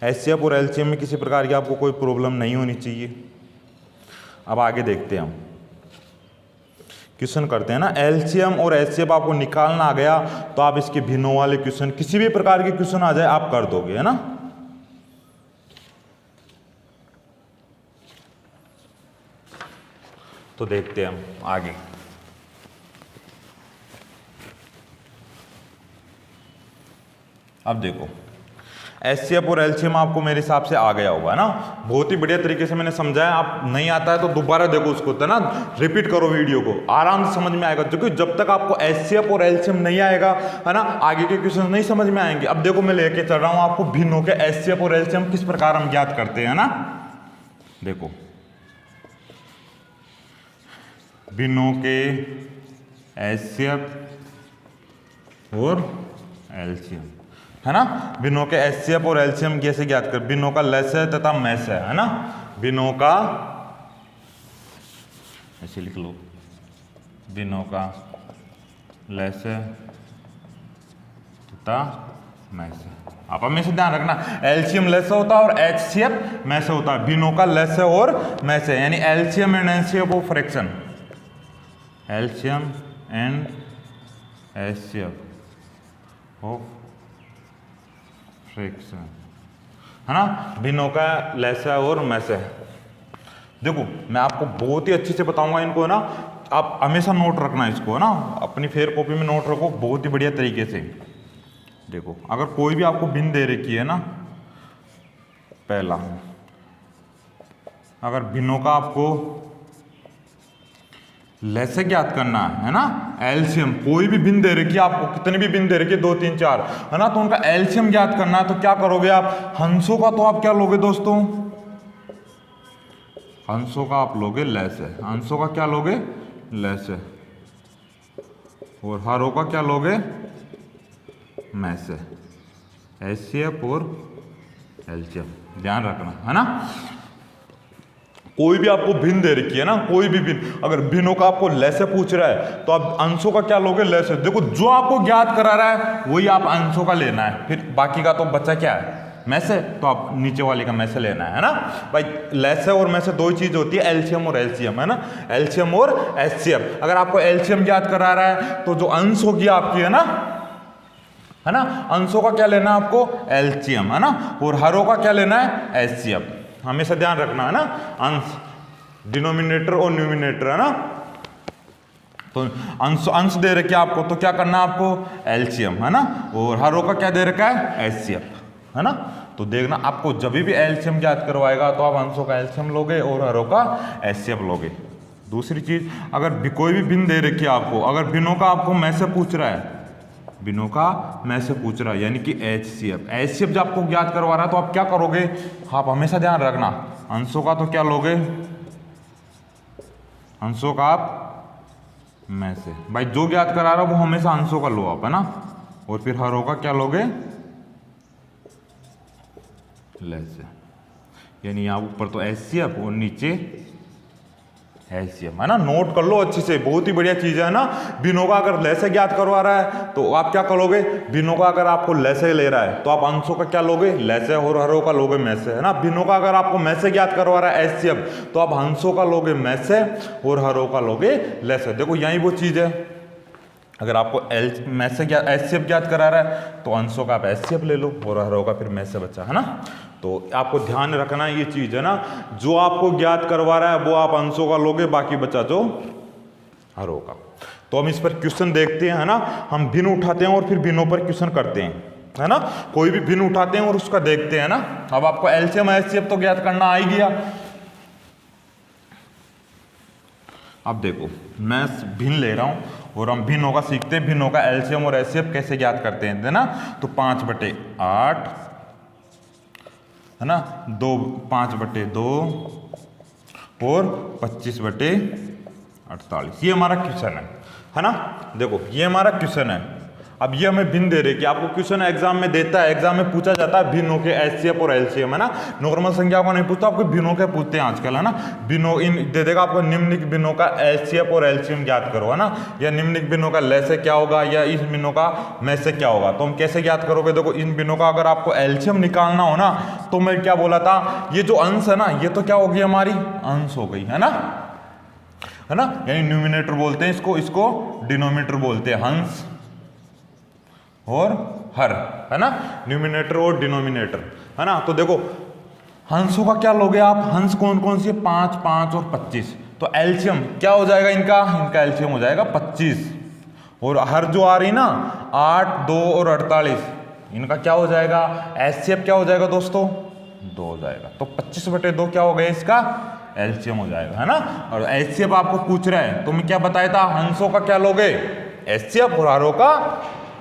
HCF और LCM में किसी प्रकार की आपको कोई प्रॉब्लम नहीं होनी चाहिए। अब आगे देखते हैं, हम क्वेश्चन करते हैं ना। LCM और HCF आपको निकालना आ गया, तो आप इसके भिन्नों वाले क्वेश्चन, किसी भी प्रकार के क्वेश्चन आ जाए आप कर दोगे, है ना। तो देखते हैं हम आगे। अब देखो HCF और LCM आपको मेरे हिसाब से आ गया होगा ना, बहुत ही बढ़िया तरीके से मैंने समझाया। आप नहीं आता है तो दोबारा देखो उसको, तो ना रिपीट करो वीडियो को, आराम से समझ में आएगा। क्योंकि जब तक आपको HCF और LCM नहीं आएगा है ना, आगे के क्वेश्चन नहीं समझ में आएंगे। अब देखो मैं लेके चल रहा हूं आपको भिन्नों के HCF और LCM किस प्रकार हम ज्ञात करते हैं ना। देखो भिन्नों के HCF और LCM है ना, भिन्नों के HCF और LCM कैसे ज्ञात कर, भिन्नों का लस्य तथा मैस्य है ना, भिन्नों का ऐसे लिख लो, भिन्नों का लस्य तथा मैस्य। आप हमेशा ध्यान रखना LCM लस्य होता है और HCF मैस्य होता है, भिन्नों का लस्य और मैस्य यानी LCM and HCF of fraction, LCM and HCF of fraction है ना, भिन्नों का लस्य और मैस्य। देखो मैं आपको बहुत ही अच्छे से बताऊंगा इनको है ना, आप हमेशा नोट रखना इसको है ना, अपनी फेयर कॉपी में नोट रखो बहुत ही बढ़िया तरीके से। देखो अगर कोई भी आपको भिन्न दे रखी है ना, पहला अगर भिन्नों का आपको लस्य ज्ञात करना है ना, LCM कोई भी भिन्न दे रखी है आपको, कितने भी भिन्न दे रखी है 2 3 4 है ना, तो उनका LCM ज्ञात करना है तो क्या करोगे आप, हंसों का तो आप क्या लोगे दोस्तों, हंसों का आप लोगे लस्य, हंसों का क्या लोगे लस्य, और हरों का क्या लोगे मैस्य, HCF और LCM ध्यान रखना है ना। कोई भी आपको भिन्न दे रखी है ना, कोई भी भिन्न, अगर भिन्नों का आपको लस्य पूछ रहा है तो आप अंशों का क्या लोगे लस्य। देखो जो आपको ज्ञात करा रहा है वही आप अंशों का लेना है, फिर बाकी का तो बचा क्या है मैस्य, तो आप नीचे वाले का मैस्य लेना है ना भाई। लस्य और मैस्य दो ही चीज होती है, LCM और LCM है ना, LCM और HCF। अगर आपको LCM ज्ञात करा रहा है तो जो अंश होगी आपकी है ना, अंशों का क्या लेना है आपको LCM है ना, और हरों का क्या लेना है HCF। हमेशा ध्यान रखना है ना, अंश डिनोमिनेटर और न्यूमिनेटर है ना, तो अंश दे रखे आपको तो क्या करना है आपको LCM है ना, और हरों का क्या दे रखा है HCF है ना। तो देखना आपको जब भी LCM ज्ञात करवाएगा तो आप अंशों का LCM लोगे और हरों का HCF लोगे। दूसरी चीज अगर कोई भी भिन्न दे रखी है आपको, अगर भिन्नों का आपको मैस्य पूछ रहा है, भिन्नों का मैस्य पूछ रहा है यानी कि HCF जब आपको ज्ञात करवा रहा है तो आप क्या करोगे, आप हमेशा ध्यान रखना अंशों का तो क्या लोगे, अंशों का आप मैस्य, भाई जो ज्ञात करा रहा है वो हमेशा अंशों का लो आप है ना, और फिर हरों का क्या लोगे लस्य, यानी यहाँ ऊपर तो HCF और नीचे LCM है ना। नोट कर लो अच्छे से, बहुत ही बढ़िया चीज है ना। भिन्नों का अगर लस्य ज्ञात करवा रहा है तो आप क्या करोगे, भिन्नों का अगर आपको लस्य ले रहा है तो आप अंशों का क्या लोगे लस्य और हरों का लोगे मैस्य है ना। भिन्नों का अगर आपको मैस्य ज्ञात करवा रहा है HCF तो आप अंशों का लोगे मैस्य और हरों का लोगे लस्य। देखो यही वो चीज है, अगर आपको HCF ज्ञात करा रहा है तो अंशों का आप HCF ले लो और हरों का फिर मैस्य बचा है ना। तो आपको ध्यान रखना ये चीज है ना, जो आपको ज्ञात करवा रहा है वो आप अंशों का लोगे, बाकी बचा जो हरों का। तो हम इस पर क्वेश्चन देखते हैं है ना, हम भिन्न उठाते हैं और फिर भिन्नों पर क्वेश्चन करते हैं है ना। कोई भी भिन्न उठाते हैं और उसका देखते हैं ना। अब आपको LCM HCF तो ज्ञात करना आ ही गया। अब देखो मैं भिन्न ले रहा हूं और हम भिन्नों का सीखते हैं, भिन्नों का LCM और HCF कैसे ज्ञात करते हैं है ना। तो 5/8 है ना, 5/2 और 25/48 ये हमारा क्वेश्चन है ना। देखो ये हमारा क्वेश्चन है। अब ये हमें भिन्न दे रहे कि आपको क्वेश्चन एग्जाम में देता है, एग्जाम में पूछा जाता है भिन्नों के HCF और LCM है ना। नॉर्मल संख्या को नहीं पूछता, आपको भिन्नों के पूछते हैं आजकल है ना। भिन्नों इन दे देगा आपको, निम्नलिखित भिन्नों का HCF और LCM ज्ञात करो है ना, या निम्नलिखित भिन्नों का लस्य क्या होगा या इस भिन्नों का मैस्य क्या होगा। तो हम कैसे ज्ञात करोगे, देखो इन भिन्नों का अगर आपको LCM निकालना हो ना, तो मैं क्या बोला था, ये जो अंश है ना ये तो क्या होगी हमारी अंश हो गई है ना, यानी न्यूमिनेटर बोलते हैं इसको, इसको डिनोमिनेटर बोलते हैं, हंस और हर है ना, न्यूमिनेटर और डिनोमिनेटर है ना। तो देखो हंसों का क्या लोगे आप, हंस कौन कौन सी है, 5 5 और 25। तो LCM क्या हो जाएगा इनका LCM हो जाएगा 25, और हर जो आ रही ना 8 2 और 48 इनका क्या हो जाएगा, एचसीएफ क्या हो जाएगा दोस्तों, 2 हो जाएगा। तो 25/2 क्या हो गया इसका एलसीएम हो जाएगा, है ना। और एचसीएफ आपको पूछ रहा है तो मैं क्या बताया था, हंसों का क्या लोगे एचसीएफ और हरों का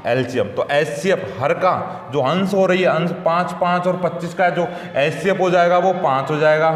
एलसीएम। तो एचसीएफ हर का जो अंश हो रही है, अंश 5, 5 और 25 का जो एचसीएफ हो जाएगा वो 5 हो जाएगा,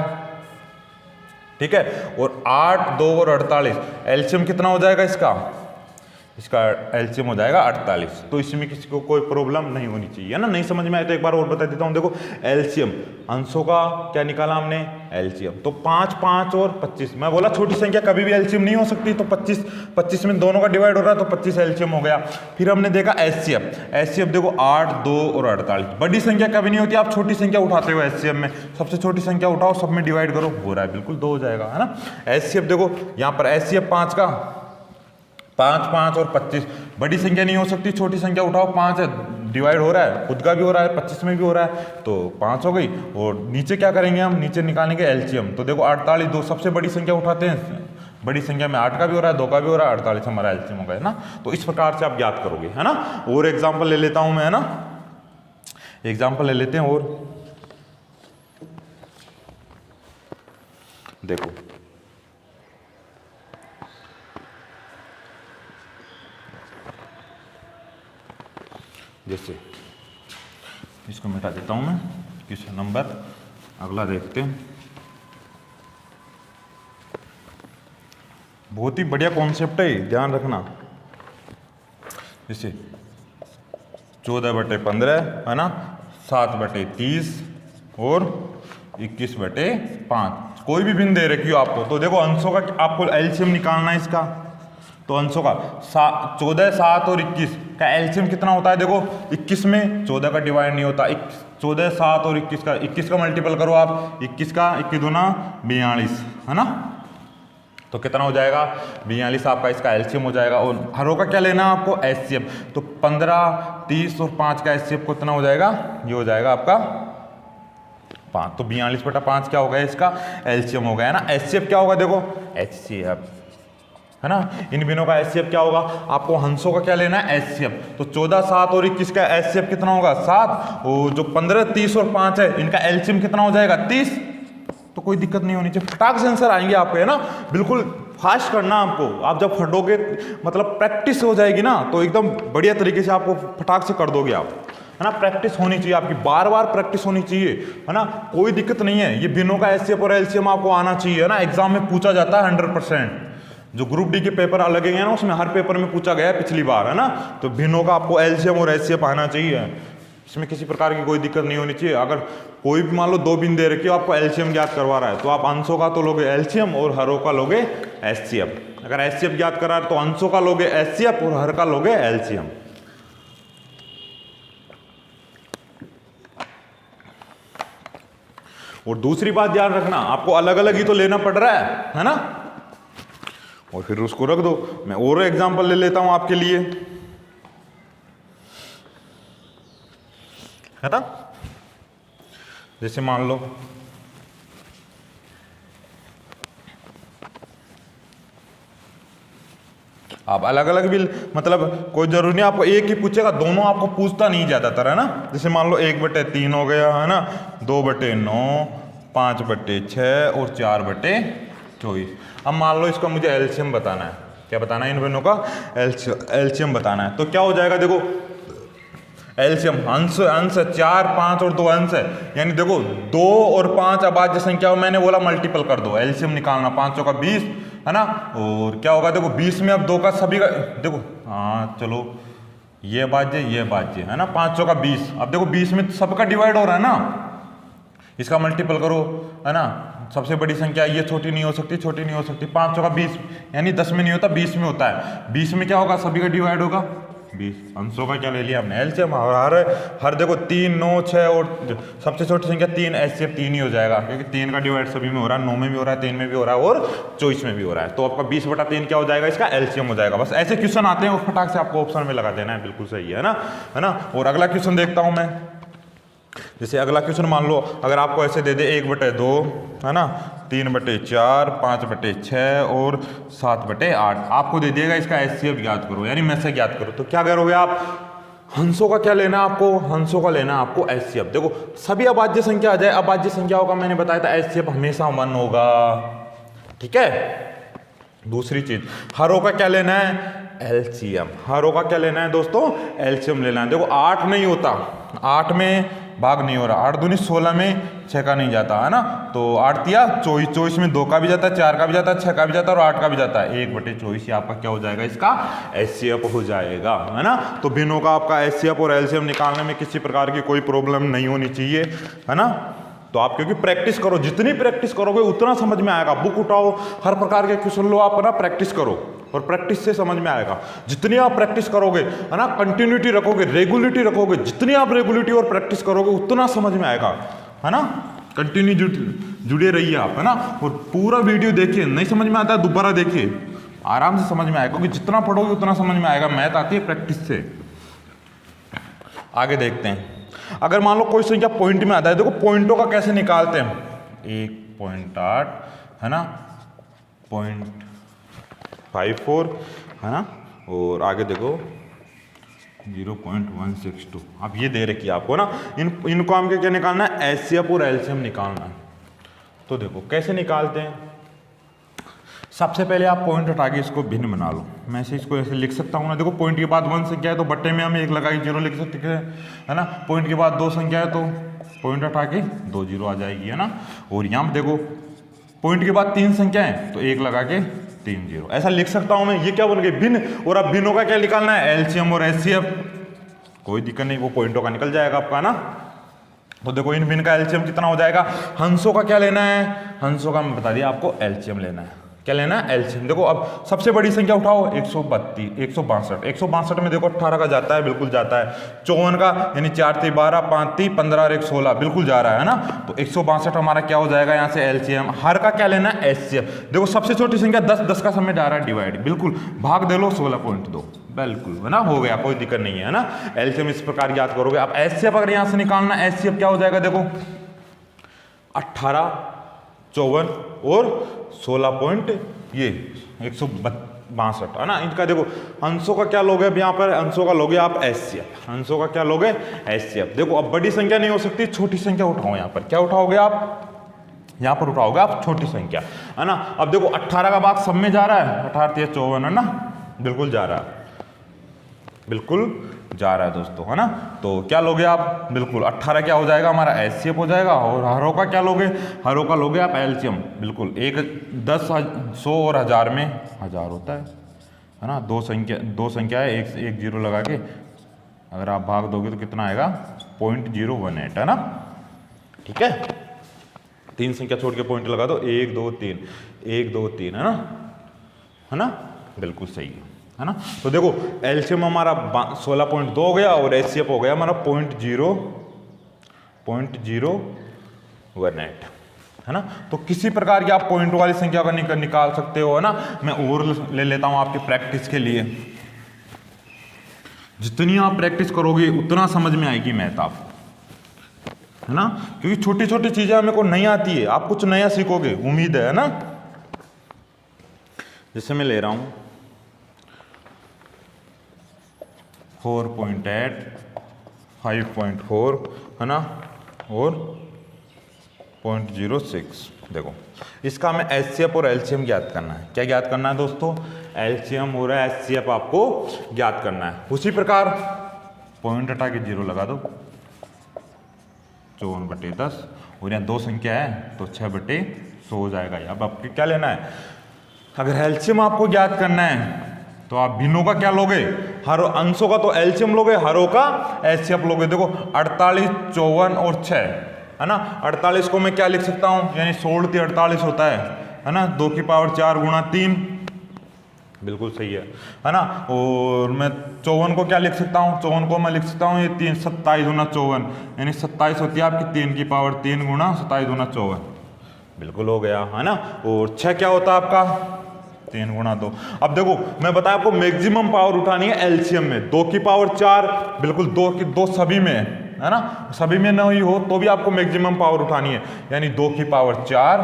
ठीक है। और 8, 2 और 48 एलसीएम कितना हो जाएगा इसका एलसीएम हो जाएगा 48। तो इसमें किसी को कोई प्रॉब्लम नहीं होनी चाहिए, है ना। नहीं समझ में आए तो एक बार और बता देता हूँ। देखो एलसीएम अंशों का क्या निकाला हमने एलसीएम, तो 5, 5 और 25। मैं बोला छोटी संख्या कभी भी एलसीएम नहीं हो सकती, तो 25 में दोनों का डिवाइड हो रहा है तो 25 एलसीएम हो गया। फिर हमने देखा एचसीएफ देखो 8, 2 और 48। बड़ी संख्या कभी नहीं होती, आप छोटी संख्या उठाते हो एचसीएफ में, सबसे छोटी संख्या उठाओ, सब में डिवाइड करो, हो रहा है बिल्कुल 2 हो जाएगा, है ना। एचसीएफ देखो यहाँ पर एचसीएफ 5 का 5, 5 और 25। बड़ी संख्या नहीं हो सकती, छोटी संख्या उठाओ, 5 है, डिवाइड हो रहा है, खुद का भी हो रहा है, 25 में भी हो रहा है, तो 5 हो गई। और नीचे क्या करेंगे हम, नीचे निकालेंगे एलसीएम। तो देखो 48, 2 सबसे बड़ी संख्या उठाते हैं, बड़ी संख्या में 8 का भी हो रहा है, 2 का भी हो रहा है, 48 हमारा एलसीएम हो गया, है ना। तो इस प्रकार से आप याद करोगे, है ना। और एग्जाम्पल ले लेता हूं मैं, है ना, एग्जाम्पल ले लेते हैं। और देखो जैसे इसको मिटा देता हूं मैं, क्वेश्चन नंबर अगला देखते हैं। बहुत ही बढ़िया कॉन्सेप्ट है, ध्यान रखना। जैसे 14/15 है ना, 7/30 और 21/5। कोई भी भिन्न दे रखी हो आपको, तो देखो अंशों का आपको एलसीएम निकालना है इसका। तो अंशों का 14, 7 और 21 का एलसीएम कितना होता है, देखो 21 में 14 का डिवाइड नहीं होता, 14, 7 और 21 का मल्टीपल करो आप, 21 का 21 दूना 42, है ना। तो कितना हो जाएगा 42 आपका इसका एलसीएम हो जाएगा। और हरों का क्या लेना है आपको एचसीएफ, तो 15, 30 और 5 का एचसीएफ कितना हो जाएगा, ये हो जाएगा आपका 5। तो 42/5 क्या हो गया इसका एलसीएम हो गया, है ना। एचसीएफ क्या होगा देखो एचसीएफ, है ना। इन बिनों का एचसीएफ क्या होगा, आपको हंसों का क्या लेना है एचसीएफ। तो 14, 7 और 21 का एचसीएफ कितना होगा 7। और जो 15, 30 और 5 है इनका एलसीएम कितना हो जाएगा 30। तो कोई दिक्कत नहीं होनी चाहिए, फटाक से आंसर आएंगे आपके, है ना। बिल्कुल फास्ट करना आपको, आप जब फटोगे मतलब प्रैक्टिस हो जाएगी ना, तो एकदम बढ़िया तरीके से आपको फटाक से कर दोगे आप, है ना। प्रैक्टिस होनी चाहिए आपकी, बार बार प्रैक्टिस होनी चाहिए, है ना। कोई दिक्कत नहीं है, ये बिनों का एचसीएफ और एलसीएम आपको आना चाहिए, है ना। एग्जाम में पूछा जाता है 100%। जो ग्रुप डी के पेपर लगेंगे ना, उसमें हर पेपर में पूछा गया है पिछली बार, है ना। तो भिन्नों का आपको एलसीएम और एचसीएफ आना चाहिए, इसमें किसी प्रकार की कोई दिक्कत नहीं होनी चाहिए। अगर कोई भी मान लो 2 बिन दे रखी हो, आपको एलसीएम ज्ञात करवा रहा है, तो आप अंशों का तो लोगे एलसीएम और हरों का लोगे एचसीएफ। अगर एचसीएफ ज्ञात करा है तो अंशों का लोगे एचसीएफ और हर का लोगे एलसीएम। और दूसरी बात ध्यान रखना, आपको अलग अलग ही तो लेना पड़ रहा है ना। और फिर उसको रख दो। मैं और एग्जांपल ले लेता हूं आपके लिए, है ना। जैसे मान लो आप अलग अलग भी, मतलब कोई जरूरी नहीं आपको एक ही पूछेगा, दोनों आपको पूछता नहीं ज्यादातर, है ना। जैसे मान लो 1/3 हो गया, है ना, 2/9, 5/6 और 4/24। अब मान लो इसका मुझे एलसीएम बताना है, क्या बताना है इन दोनों का एलसीएम बताना है। तो क्या हो जाएगा देखो एलसीएम, अंश 4, 5 और 2 अंश है, यानी देखो 2 और 5 अभाज्य संख्या, मैंने बोला मल्टीपल कर दो, एलसीएम निकालना, 5 का 20, है ना। और क्या होगा देखो 20 में अब 2 का सभी का देखो, हाँ चलो ये अभाज्य है ना, 5 का 20। अब देखो 20 में सबका डिवाइड हो रहा है ना, इसका मल्टीपल करो, है ना। सबसे बड़ी संख्या ये छोटी नहीं हो सकती, 5 का 20 यानी 10 में नहीं होता, 20 में होता है। 20 में क्या होगा, सभी का डिवाइड होगा 20। अंशों का क्या ले लिया हमने एलसीएम। और हर देखो 3, 9, 6 और सबसे छोटी संख्या 3, एचसीएफ 3 ही हो जाएगा, क्योंकि 3 का डिवाइड सभी में हो रहा है, 9 में भी हो रहा है, 3 में भी हो रहा है और 24 में भी हो रहा है। तो आपका 20/3 क्या हो जाएगा, इसका एलसीएम हो जाएगा। बस ऐसे क्वेश्चन आते हैं और फटाक से आपको ऑप्शन में लगा देना है, बिल्कुल सही है ना। और अगला क्वेश्चन देखता हूं मैं। जैसे अगला क्वेश्चन मान लो अगर आपको ऐसे दे दे 1/2, है ना, 3/4, 5/6 और 7/8, आपको दे देगा इसका एचसीएफ ज्ञात करो, यानी में से ज्ञात करो। तो क्या करोगे आप, हंसों का क्या लेना है आपको, हंसों का लेना है आपको एचसीएफ। देखो सभी अभाज्य संख्या आ जाए, अभाज्य संख्याओं का मैंने बताया था एचसीएफ हमेशा 1 होगा, ठीक है। दूसरी चीज हरों का क्या लेना है, एलसीएम। हरों का क्या लेना है दोस्तों, एलसीएम लेना है। देखो 8 नहीं होता, 8 में भाग नहीं हो रहा, 8 दूनी 16 में 6 का नहीं जाता है ना, तो 8 तिया 24, 24 में 2 का भी जाता है, 4 का भी जाता है, 6 का भी जाता है और 8 का भी जाता है, 1/24 ही आपका क्या हो जाएगा, इसका एचसीएफ हो जाएगा, है ना। तो भिन्नों का आपका एचसीएफ और एलसीएम निकालने में किसी प्रकार की कोई प्रॉब्लम नहीं होनी चाहिए, है ना। तो आप क्योंकि प्रैक्टिस करो, जितनी प्रैक्टिस करोगे उतना समझ में आएगा। बुक उठाओ, हर प्रकार के क्वेश्चन लो, आप ना प्रैक्टिस करो और प्रैक्टिस से समझ में आएगा। जितनी आप प्रैक्टिस करोगे, है ना, कंटिन्यूटी रखोगे, रेगुलरिटी रखोगे, जितनी आप रेगुलरिटी और प्रैक्टिस करोगे उतना समझ में आएगा, है ना। कंटिन्यू जुड़े रहिए आप, है ना, और पूरा वीडियो देखिए। नहीं समझ में आता है दोबारा देखिए, आराम से समझ में आएगा, क्योंकि जितना पढ़ोगे उतना समझ में आएगा। मैथ आती है प्रैक्टिस से। आगे देखते हैं, अगर मान लो कोई संख्या पॉइंट में आता है, देखो पॉइंटों का कैसे निकालते हैं, 1.8 है ना, 0.54 है ना, और आगे देखो 0.162। अब ये दे रखी है आपको ना, इनको हम क्या निकालना है, एचसीएफ और एलसीएम निकालना है। तो देखो कैसे निकालते हैं। सबसे पहले आप पॉइंट हटा के इसको भिन्न बना लो। मैं से इसको ऐसे लिख सकता हूँ ना, देखो पॉइंट के बाद 1 संख्या है तो बट्टे में हम 1 लगाई 0 लिख सकते हैं, है ना। पॉइंट के बाद 2 संख्या है तो पॉइंट हटा के 2 0 आ जाएगी, है ना। और यहाँ पर देखो पॉइंट के बाद 3 संख्या है तो 1 लगा के 3 0 ऐसा लिख सकता हूँ मैं। ये क्या बन गई, भिन्न। और अब भिन्नों का क्या निकालना है, एलसीएम और एचसीएफ। कोई दिक्कत नहीं, वो पॉइंटों का निकल जाएगा आपका ना। तो देखो इन भिन्न का एलसीएम कितना हो जाएगा। हंसों का क्या लेना है, हंसों का मैं बता दिया आपको, एलसीएम लेना है। क्या लेना है, एलसीएम। देखो अब सबसे बड़ी संख्या उठाओ, 162 162 में देखो 18 का जाता है, बिल्कुल जाता है। 54 का यानी 4 3 12 5 3 15 और 1 16 बिल्कुल जा रहा है ना। तो 162 हमारा क्या हो जाएगा यहाँ से एलसीएम। हर का क्या लेना है, एचसीएफ। देखो सबसे छोटी संख्या 10, 10 का समय जा रहा है डिवाइड, बिल्कुल भाग दे लो 16.2, बिल्कुल, है ना, हो गया, कोई दिक्कत नहीं है ना। एलसीएम इस प्रकार याद करोगे। अब एचसीएफ अगर यहाँ से निकालना, एचसीएफ क्या हो जाएगा, देखो 18 54 और 162 है ना। इनका देखो अंशों का क्या लोगे, अब यहाँ पर अंशों का लोगे आप एचसीएफ। अंशों का क्या लोगे, एचसीएफ। देखो अब बड़ी संख्या नहीं हो सकती, छोटी संख्या उठाओ। यहाँ पर क्या उठाओगे आप, यहाँ पर उठाओगे आप छोटी संख्या, है ना। अब देखो 18 का भाग सब में जा रहा है, 18 3 54 है ना, बिल्कुल जा रहा है, बिल्कुल जा रहा है दोस्तों, है ना। तो क्या लोगे आप, बिल्कुल 18 क्या हो जाएगा हमारा, एचसीएफ हो जाएगा। और हरों का क्या लोगे, हरों का लोगे आप एलसीएम, बिल्कुल। 1 10 100 और 1000 में 1000 होता है ना। दो संख्या है, एक 0 लगा के अगर आप भाग दोगे तो कितना आएगा, 0.018 है ना, ठीक है। 3 संख्या छोड़ के पॉइंट लगा दो, 1 2 3 1 2 3 है ना, बिल्कुल सही है ना। तो देखो एलसीएम हमारा 16.2 हो गया और एचसीएफ हो गया हमारा 0.018 है ना। तो किसी प्रकार की आप पॉइंट वाली संख्या का निकाल सकते हो, है ना। मैं और ले लेता हूं आपकी प्रैक्टिस के लिए। जितनी आप प्रैक्टिस करोगे उतना समझ में आएगी मैथ आप, है ना, क्योंकि छोटी छोटी चीजें हमें को नहीं आती है, आप कुछ नया सीखोगे, उम्मीद है ना। जैसे मैं ले रहा हूं 4.8 5.4 है ना, और 0.06। देखो इसका हमें एचसीएफ और एलसीएम ज्ञात करना है। क्या ज्ञात करना है दोस्तों, एलसीएम और एचसीएफ आपको ज्ञात करना है। उसी प्रकार पॉइंट हटा के 0 लगा दो, 54/10 और यहाँ 2 संख्या है तो 6/100 हो जाएगा। अब आपको क्या लेना है, अगर एलसीएम आपको ज्ञात करना है तो आप भिन्नों का क्या लोगे, हर अंशों का तो एलसीएम लोगे, हरों का एचसीएफ लोगे। देखो 48 54 और 6 है ना। 48 को मैं क्या लिख सकता हूँ, यानी 16 3 48 होता है ना। 2 की पावर 4 गुणा 3, बिल्कुल सही है ना। और मैं 54 को क्या लिख सकता हूँ, 54 को मैं लिख सकता हूँ ये 3 27 गुना 54, यानी 27 होती है आपकी 3 की पावर 3 गुणा 27 गुना 54, बिल्कुल हो गया, है ना। और 6 क्या होता है आपका, 3 गुणा 2। अब देखो मैं बताया आपको मैक्सिमम पावर उठानी है एलसीएम में, 2 की पावर 4, बिल्कुल 2 की 2 सभी में है ना, सभी में नहीं हो तो भी आपको मैक्सिमम पावर उठानी है, यानी 2 की पावर 4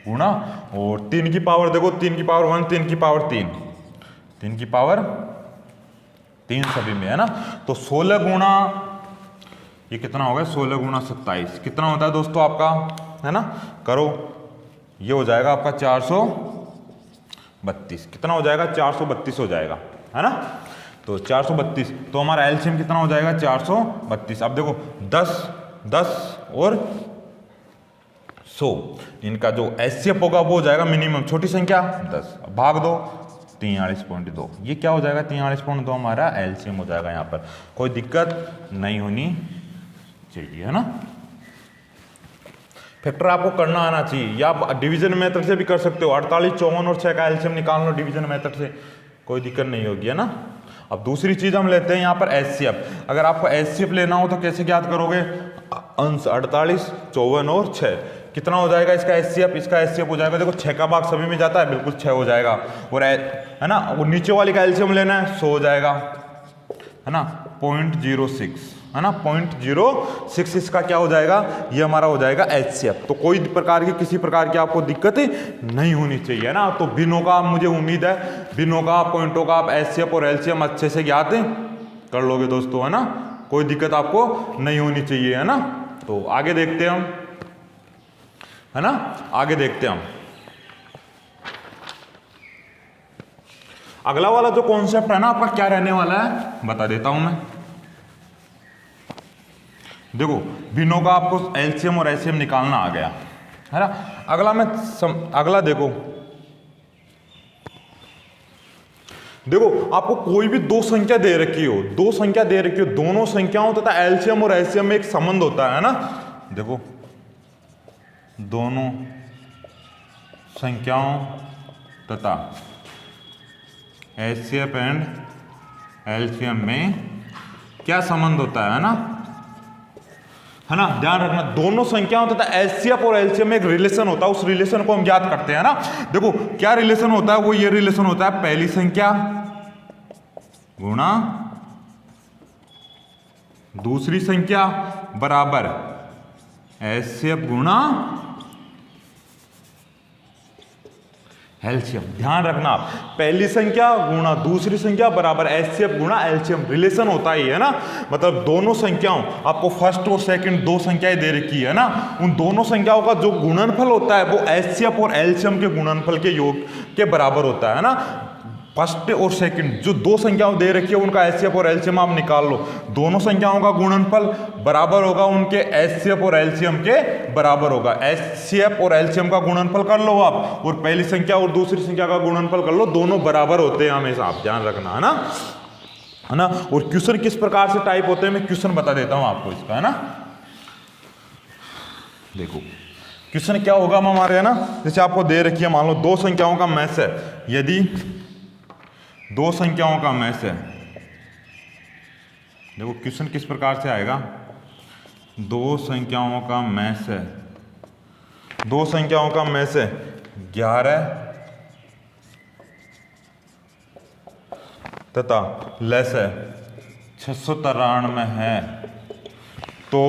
गुणा और 3 की पावर, देखो 3 की पावर 1 3 की पावर 3 3 की पावर 3 सभी में, है ना। तो 16 गुणा ये कितना हो गया, 16 गुणा 27 कितना होता है दोस्तों आपका, है ना। करो, ये हो जाएगा आपका 432, कितना हो जाएगा 432 हो जाएगा, है ना। तो 432, तो हमारा एलसीएम कितना हो जाएगा 432। अब देखो 10 10 और 100, इनका जो एचसीएफ होगा वो हो जाएगा मिनिमम छोटी संख्या 10, भाग दो 43.2, ये क्या हो जाएगा 43.2 हमारा एलसीएम हो जाएगा। यहाँ पर कोई दिक्कत नहीं होनी चाहिए, है ना। फैक्टर आपको करना आना चाहिए, या आप डिवीजन मेथड से भी कर सकते हो। 48, 54 और 6 का एलसीएम निकाल लो डिवीजन मेथड से, कोई दिक्कत नहीं होगी, है ना। अब दूसरी चीज हम लेते हैं यहाँ पर एचसीएफ। अगर आपको एचसीएफ लेना हो तो कैसे ज्ञात करोगे, अंश 48, 54 और 6 कितना हो जाएगा इसका एचसीएफ, इसका एचसीएफ हो जाएगा, देखो 6 का भाग सभी में जाता है, बिल्कुल 6 हो जाएगा। और है ना, वो नीचे वाली का एलसीएम लेना है 100 हो जाएगा, है ना, 0.06, है ना, 0.06 इसका क्या हो जाएगा, ये हमारा हो जाएगा एचसीएफ। तो कोई प्रकार की किसी प्रकार की आपको दिक्कत नहीं होनी चाहिए, है ना। तो बिनों का मुझे उम्मीद है, बिनों का पॉइंटों का आप एचसीएफ और एलसीएम अच्छे से ज्ञात कर लोगे दोस्तों, है ना। कोई दिक्कत आपको नहीं होनी चाहिए, है ना। तो आगे देखते हैं हम, है ना, आगे देखते हैं हम। अगला वाला जो कॉन्सेप्ट है ना आपका क्या रहने वाला है बता देता हूं मैं। देखो बिनों का आपको एलसीएम और एचसीएफ निकालना आ गया, है ना। अगला देखो आपको कोई भी दो संख्या दे रखी हो, दोनों संख्याओं तथा एलसीएम और एचसीएफ में एक संबंध होता है ना। देखो दोनों संख्याओं तथा एचसीएफ एंड एलसीएम में क्या संबंध होता है ना, ध्यान रखना। दोनों संख्याओं तथा एचसीएफ और एलसीएम में एक रिलेशन होता है, उस रिलेशन को हम याद करते हैं ना। देखो क्या रिलेशन होता है, वो ये रिलेशन होता है पहली संख्या गुणा दूसरी संख्या बराबर एचसीएफ गुणा एलसीएम। ध्यान रखना, पहली संख्या गुणा दूसरी संख्या बराबर एचसीएफ गुणा एलसीएम रिलेशन होता ही है ना। मतलब दोनों संख्याओं, आपको फर्स्ट और सेकंड दो संख्याएं दे रखी है ना, उन दोनों संख्याओं का जो गुणनफल होता है वो एचसीएफ और एलसीएम के गुणनफल के योग के बराबर होता है ना। फर्स्ट और सेकंड जो दो संख्याओं दे रखी है उनका एचसीएफ और एलसीएम आप निकाल लो, दोनों संख्याओं का गुणनफल बराबर होगा उनके एचसीएफ और एलसीएम के बराबर होगा। एचसीएफ और एलसीएम का गुणनफल कर लो आप, और पहली संख्या और दूसरी संख्या का गुणनफल कर लो, दोनों बराबर होते हैं हमेशा, आप ध्यान रखना, है ना। और क्वेश्चन किस प्रकार से टाइप होते हैं मैं क्वेश्चन बता देता हूं आपको इसका, है ना। देखो क्वेश्चन क्या होगा हमारे, है ना, जैसे आपको दे रखी है, मान लो दो संख्याओं का मैच है, यदि दो संख्याओं का मैच है, देखो क्वेश्चन किस प्रकार से आएगा, दो संख्याओं का मैच है, दो संख्याओं का मैच है 11 तथा लेस है 693 है, तो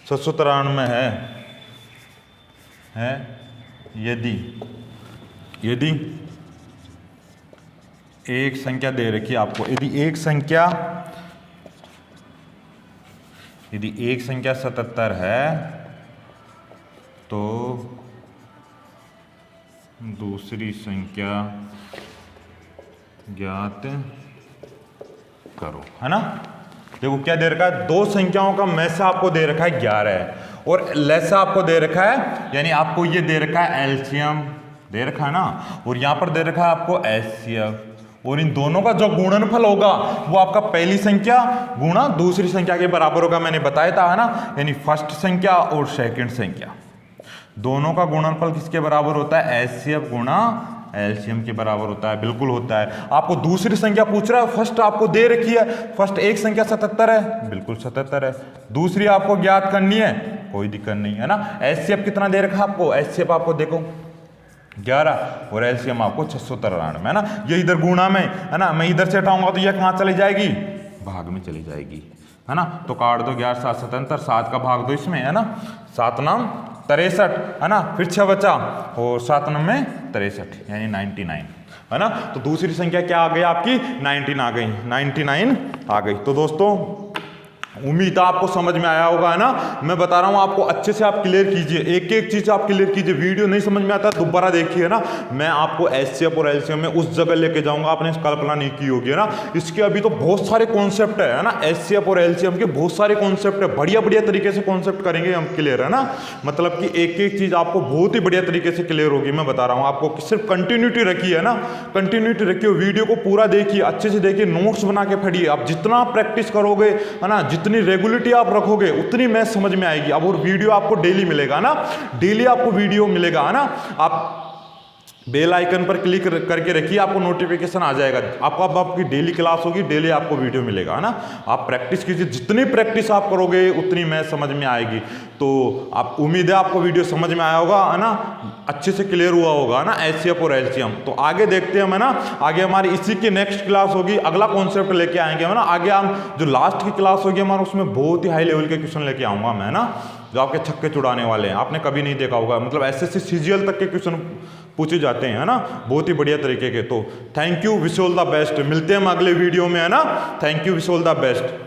693 है यदि एक संख्या दे रखी है आपको, यदि एक संख्या 77 है तो दूसरी संख्या ज्ञात करो, है ना। देखो क्या दे रखा है, दो संख्याओं का मैस आपको दे रखा है 11 है, और लेसा आपको दे रखा है, यानी आपको ये दे रखा है एलसीएम दे रखा है ना, और यहां पर दे रखा है आपको एचसीएफ, और इन दोनों का जो गुणनफल होगा वो आपका पहली संख्या गुणा दूसरी संख्या के बराबर होगा, मैंने बताया था, है ना। यानी फर्स्ट संख्या और सेकंड संख्या दोनों का गुणनफल किसके बराबर होता है, एचसीएफ गुणा एलसीएम के बराबर होता है, बिल्कुल होता है। आपको दूसरी संख्या पूछ रहा है, फर्स्ट आपको दे रखी है, फर्स्ट एक संख्या 77 है, बिल्कुल 77 है, दूसरी आपको ज्ञात करनी है, कोई दिक्कत नहीं, है ना। एचसीएफ कितना दे रखा है आपको, एचसीएफ आपको देखो 11 और एलसीएम आपको 693, है ना। ये इधर गुणा में, है ना, मैं इधर से हटाऊंगा तो ये कहाँ चली जाएगी, भाग में चली जाएगी, है ना। तो काट दो 11 7 77, 7 का भाग दो इसमें, है ना, 7 9 63, है ना, फिर 6 बचा और 7 9 में 63 यानी 99, है ना। तो दूसरी संख्या क्या आ गई आपकी 19 आ गई, 99 आ गई। तो दोस्तों उम्मीद है आपको समझ में आया होगा, है ना। मैं बता रहा हूं आपको, अच्छे से आप क्लियर कीजिए, एक एक चीज आप क्लियर कीजिए। वीडियो नहीं समझ में आता दोबारा देखिए ना। मैं आपको एचसीएफ और एलसीएम में उस जगह लेके जाऊंगा आपने कल्पना नहीं की होगी, है ना। इसके अभी तो बहुत सारे कॉन्सेप्ट है ना, एचसीएफ और एलसीएम के बहुत सारे कॉन्सेप्ट है, बढ़िया बढ़िया तरीके से कॉन्सेप्ट करेंगे हम क्लियर, है ना। मतलब कि एक एक चीज आपको बहुत ही बढ़िया तरीके से क्लियर होगी। मैं बता रहा हूं आपको, सिर्फ कंटिन्यूटी रखिए, है ना, कंटिन्यूटी रखिए, वीडियो को पूरा देखिए, अच्छे से देखिए, नोट्स बना के पढ़िए। आप जितना प्रैक्टिस करोगे, है ना, जितनी रेगुलरिटी आप रखोगे उतनी मैथ समझ में आएगी। अब और वीडियो आपको डेली मिलेगा ना, डेली आपको वीडियो मिलेगा, है ना। आप बेल आइकन पर क्लिक करके रखिए, आपको नोटिफिकेशन आ जाएगा। आपकी डेली क्लास होगी, डेली आपको वीडियो मिलेगा, है ना। आप प्रैक्टिस कीजिए, जितनी प्रैक्टिस आप करोगे उतनी मैथ समझ में आएगी। तो आप उम्मीद है आपको वीडियो समझ में आया होगा, है ना, अच्छे से क्लियर हुआ होगा, है ना, एचसीएफ और एलसीएम। तो आगे देखते हैं, है ना, आगे हमारी इसी की नेक्स्ट क्लास होगी, अगला कॉन्सेप्ट लेके आएंगे, है ना। आगे हम जो लास्ट की क्लास होगी हमारा, उसमें बहुत ही हाई लेवल के क्वेश्चन लेके आऊंगा मैं, है ना, जो आपके छक्के छुड़ाने वाले हैं, आपने कभी नहीं देखा होगा। मतलब एसएससी सीजीएल तक के क्वेश्चन पूछे जाते हैं, है ना, बहुत ही बढ़िया तरीके के। तो thank you, wish all the best. मिलते हैं हम अगले वीडियो में, है ना। Thank you, wish all the best.